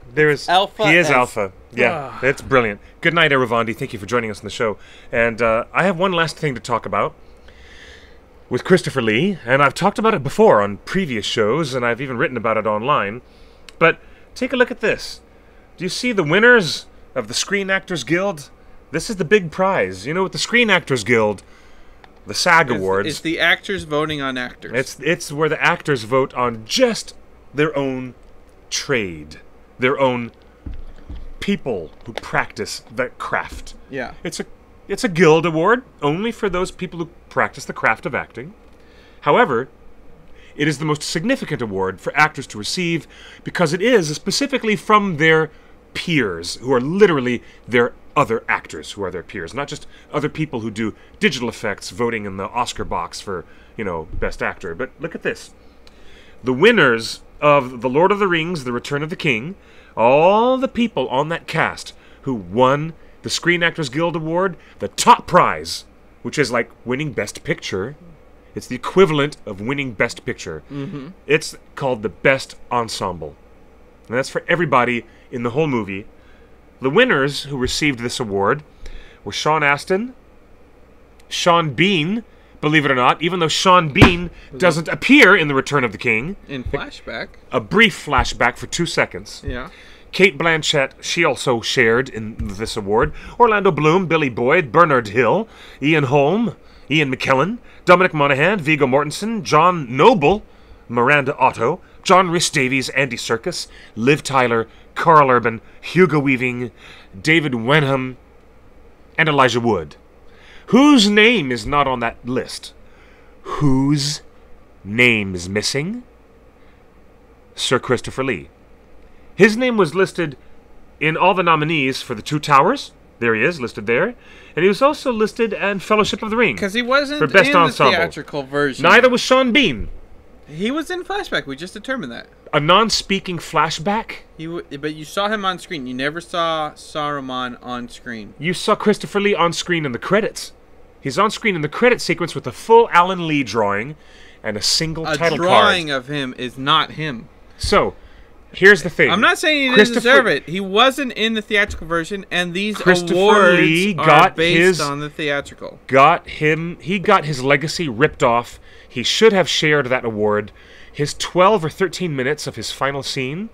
Alpha. He is alpha. Yeah, that's brilliant. Good night, Eravandi. Thank you for joining us on the show. And I have one last thing to talk about with Christopher Lee, and I've talked about it before on previous shows, and I've even written about it online. But take a look at this. Do you see the winners of the Screen Actors Guild? This is the big prize. You know, with the Screen Actors Guild, the SAG Awards. It's the actors voting on actors. It's where the actors vote on just their own trade, their own people who practice that craft. Yeah. It's a guild award only for those people who practice the craft of acting. However, it is the most significant award for actors to receive because it is specifically from their peers, who are literally their other actors who are their peers, not just other people who do digital effects voting in the Oscar box for, Best Actor. But look at this. The winners of The Lord of the Rings, The Return of the King, all the people on that cast who won the Screen Actors Guild Award, the top prize, which is like winning Best Picture. It's the equivalent of winning Best Picture. It's called the Best Ensemble. And that's for everybody in the whole movie. The winners who received this award were Sean Astin, Sean Bean, believe it or not, even though Sean Bean doesn't appear in The Return of the King. In flashback. A brief flashback for 2 seconds. Yeah. Kate Blanchett, she also shared in this award. Orlando Bloom, Billy Boyd, Bernard Hill, Ian Holm, Ian McKellen, Dominic Monaghan, Viggo Mortensen, John Noble, Miranda Otto, John Rhys Davies, Andy Serkis, Liv Tyler, Carl Urban, Hugo Weaving, David Wenham, and Elijah Wood. Whose name is not on that list? Whose name is missing? Sir Christopher Lee. His name was listed in all the nominees for The Two Towers. There he is, listed there. And he was also listed in Fellowship of the Ring. Because he wasn't for Best in Ensemble. The theatrical version. Neither was Sean Bean. He was in flashback. We just determined that. A non-speaking flashback? But you saw him on screen. You never saw Saruman on screen. You saw Christopher Lee on screen in the credits. He's on screen in the credit sequence with a full Alan Lee drawing and a single title card. A drawing of him is not him. So, here's the thing. I'm not saying he didn't deserve it. He wasn't in the theatrical version, and these awards Lee are based on the theatrical. He got his legacy ripped off. He should have shared that award. his 12 or 13 minutes of his final scene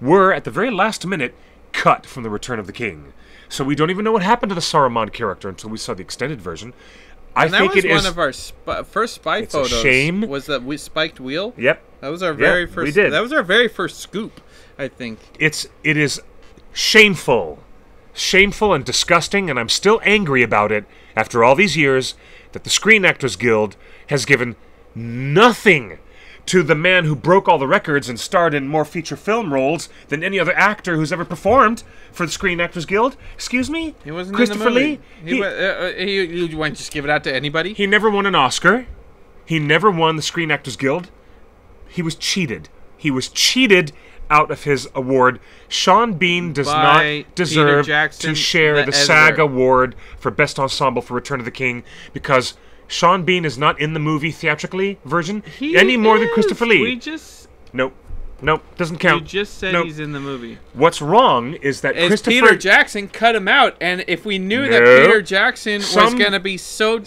were, at the very last minute, cut from The Return of the King. So we don't even know what happened to the Saruman character until we saw the extended version. I think it is one of our first spy photos. A shame. Was that spiked wheel? Yep. That was our very first. We did. That was our very first scoop, I think. It is shameful and disgusting, and I'm still angry about it after all these years that the Screen Actors Guild has given nothing to the man who broke all the records and starred in more feature film roles than any other actor who's ever performed for the Screen Actors Guild. Excuse me? He wasn't Christopher in the movie. Lee? He wouldn't just give it out to anybody? He never won an Oscar. He never won the Screen Actors Guild. He was cheated. He was cheated out of his award. Sean Bean does not deserve to share the SAG award for Best Ensemble for Return of the King because Sean Bean is not in the movie theatrically version any more than Christopher Lee. Nope, doesn't count. You just said he's in the movie. What's wrong is that Peter Jackson cut him out, and if we knew that Peter Jackson was going to be so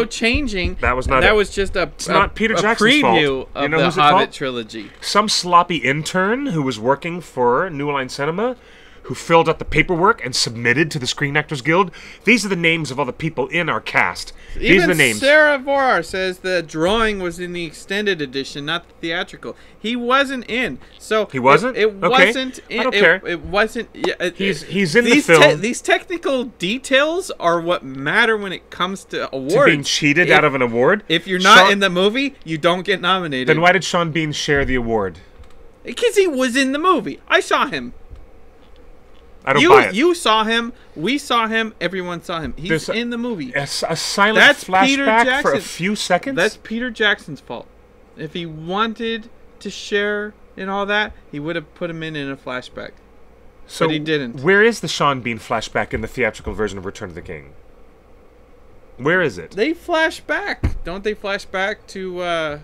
changing, that was not. That was just it's not Peter Jackson's preview fault. of the Hobbit trilogy. Some sloppy intern who was working for New Line Cinema, who filled out the paperwork and submitted to the Screen Actors Guild. These are the names of all the people in our cast. These are the names. Sarah Vorar says the drawing was in the extended edition, not the theatrical. He wasn't in. So he wasn't. It wasn't. I don't care. It wasn't. Yeah, he's in the film. These technical details are what matter when it comes to awards. To being cheated out of an award. If you're not in the movie, you don't get nominated. Then why did Sean Bean share the award? Because he was in the movie. I saw him. I don't buy it. You saw him. We saw him. Everyone saw him. He's in the movie. A silent flashback for a few seconds? That's Peter Jackson's fault. If he wanted to share and all that, he would have put him in a flashback. So but he didn't. Where is the Sean Bean flashback in the theatrical version of Return of the King? Where is it? They flash back. Don't they flash back to...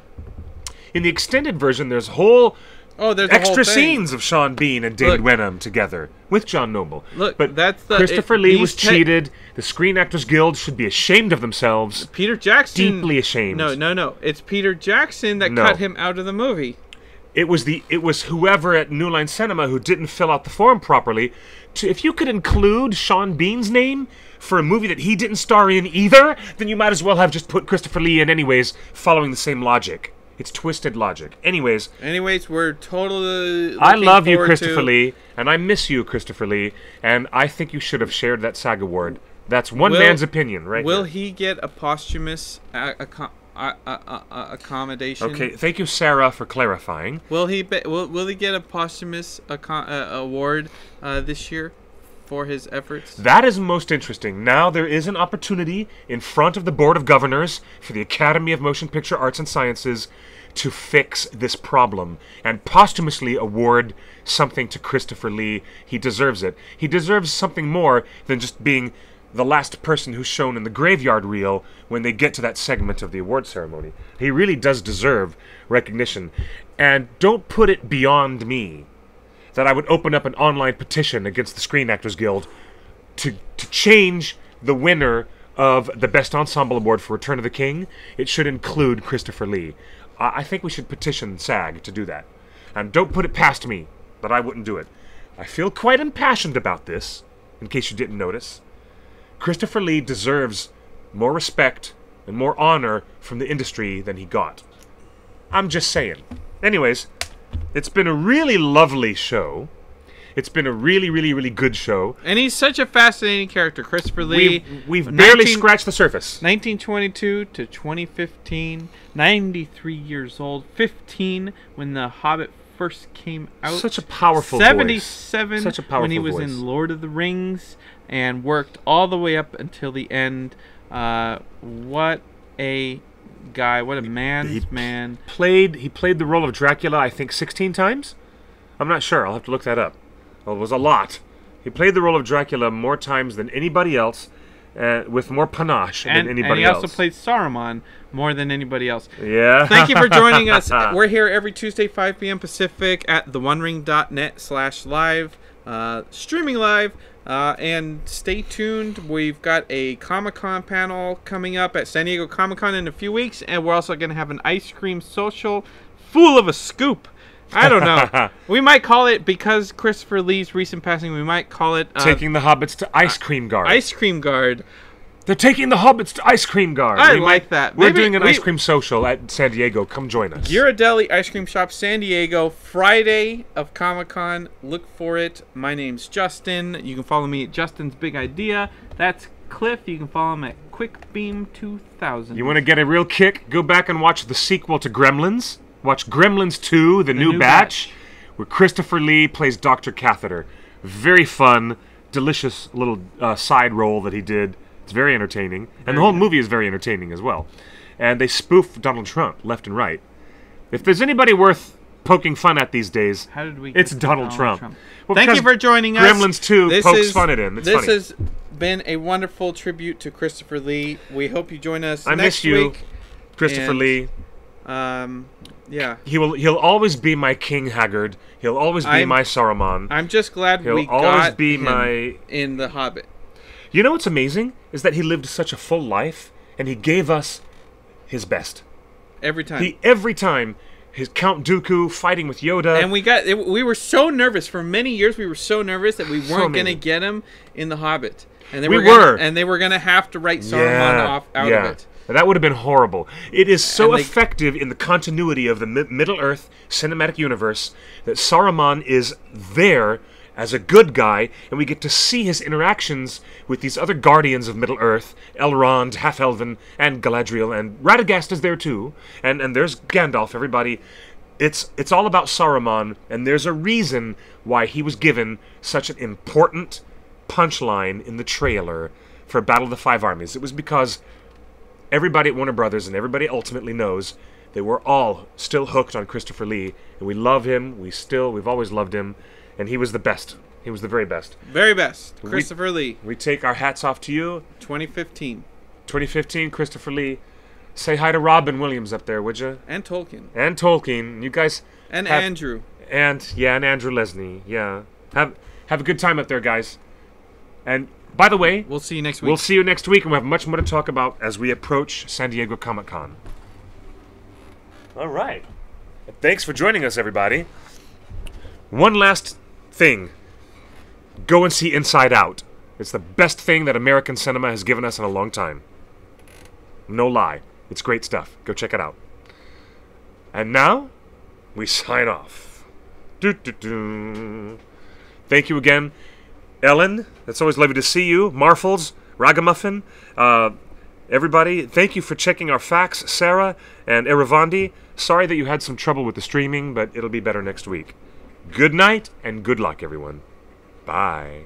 In the extended version, there's there's extra whole scenes of Sean Bean and David Wenham together with John Noble. But Christopher Lee was cheated. The Screen Actors Guild should be ashamed of themselves. Peter Jackson, deeply ashamed. No. It's Peter Jackson that cut him out of the movie. It was whoever at New Line Cinema who didn't fill out the form properly. If you could include Sean Bean's name for a movie that he didn't star in either, then you might as well have just put Christopher Lee in anyways, following the same logic. It's twisted logic. Anyways, we're totally. I love you, Christopher Lee, and I miss you, Christopher Lee, and I think you should have shared that SAG award. That's one man's opinion, right? Will he get a posthumous accommodation? Okay, thank you, Sarah, for clarifying. Will he get a posthumous award this year for his efforts? That is most interesting. Now there is an opportunity in front of the Board of Governors for the Academy of Motion Picture Arts and Sciences to fix this problem and posthumously award something to Christopher Lee. He deserves it. He deserves something more than just being the last person who's shown in the graveyard reel when they get to that segment of the award ceremony. He really does deserve recognition. And don't put it beyond me that I would open up an online petition against the Screen Actors Guild to change the winner of the Best Ensemble Award for Return of the King. It should include Christopher Lee. I think we should petition SAG to do that. And don't put it past me that I wouldn't do it. I feel quite impassioned about this, in case you didn't notice. Christopher Lee deserves more respect and more honor from the industry than he got. I'm just saying. Anyways, it's been a really lovely show. It's been a really, really, really good show. And he's such a fascinating character, Christopher Lee. We've barely scratched the surface. 1922 to 2015, 93 years old, 15 when The Hobbit first came out. Such a powerful 77 voice. Such a powerful when he was voice. in Lord of the Rings and worked all the way up until the end. What a guy. What a man's man. He played the role of Dracula, I think, 16 times? I'm not sure. I'll have to look that up. Well, it was a lot. He played the role of Dracula more times than anybody else, with more panache than anybody else. And he also played Saruman more than anybody else. Yeah. Thank you for joining us. We're here every Tuesday, 5 p.m. Pacific at theonering.net/live, streaming live. And stay tuned. We've got a Comic-Con panel coming up at San Diego Comic-Con in a few weeks, and we're also going to have an ice cream social full of a scoop. I don't know. We might call it, because Christopher Lee's recent passing, we might call it... taking the hobbits to Ice Cream Guard. Ice Cream Guard. They're taking the hobbits to Ice Cream Guard. I like that. We're doing an ice cream social at San Diego. Come join us. Ghirardelli Ice Cream Shop, San Diego, Friday of Comic-Con. Look for it. My name's Justin. You can follow me at Justin's Big Idea. That's Cliff. You can follow him at QuickBeam2000. You want to get a real kick? Go back and watch the sequel to Gremlins. Watch Gremlins 2, The New Batch, where Christopher Lee plays Dr. Catheter. Very fun, delicious little side role that he did. It's very entertaining. And the whole movie is very entertaining as well. And they spoof Donald Trump left and right. If there's anybody worth poking fun at these days, it's Donald Trump. Well, thank you for joining us. Gremlins 2 pokes fun at him. It's funny. This has been a wonderful tribute to Christopher Lee. We hope you join us next week. I miss you, Christopher Lee. Yeah. He'll always be my King Haggard. He'll always be my Saruman. I'm just glad we got him in The Hobbit. You know what's amazing? Is that he lived such a full life, and he gave us his best. Every time. Every time. His Count Dooku fighting with Yoda. And we were so nervous. For many years, we were so nervous that we weren't going to get him in The Hobbit. And they were going to have to write Saruman out of it. That would have been horrible. It is so effective in the continuity of the Middle-earth cinematic universe that Saruman is there as a good guy, and we get to see his interactions with these other guardians of Middle-earth, Elrond, Half-Elven, and Galadriel, and Radagast is there too, and there's Gandalf, everybody. It's all about Saruman, and there's a reason why he was given such an important punchline in the trailer for Battle of the Five Armies. It was because everybody at Warner Brothers and everybody ultimately knows that we're all still hooked on Christopher Lee, and we love him. We've always loved him, and he was the best. He was the very best. Very best. Christopher Lee. We take our hats off to you. 2015. 2015, Christopher Lee. Say hi to Robin Williams up there, would you? And Tolkien. And Tolkien. You guys. And Andrew. And Andrew Lesney. Yeah. Have a good time up there, guys. And by the way, we'll see you next week. We'll see you next week, and we'll have much more to talk about as we approach San Diego Comic-Con. All right. Thanks for joining us, everybody. One last thing. Go and see Inside Out. It's the best thing that American cinema has given us in a long time. No lie. It's great stuff. Go check it out. And now, we sign off. Thank you again, Ellen. It's always lovely to see you. Marfles, Ragamuffin, everybody. Thank you for checking our facts, Sarah and Eravandi. Sorry that you had some trouble with the streaming, but it'll be better next week. Good night and good luck, everyone. Bye.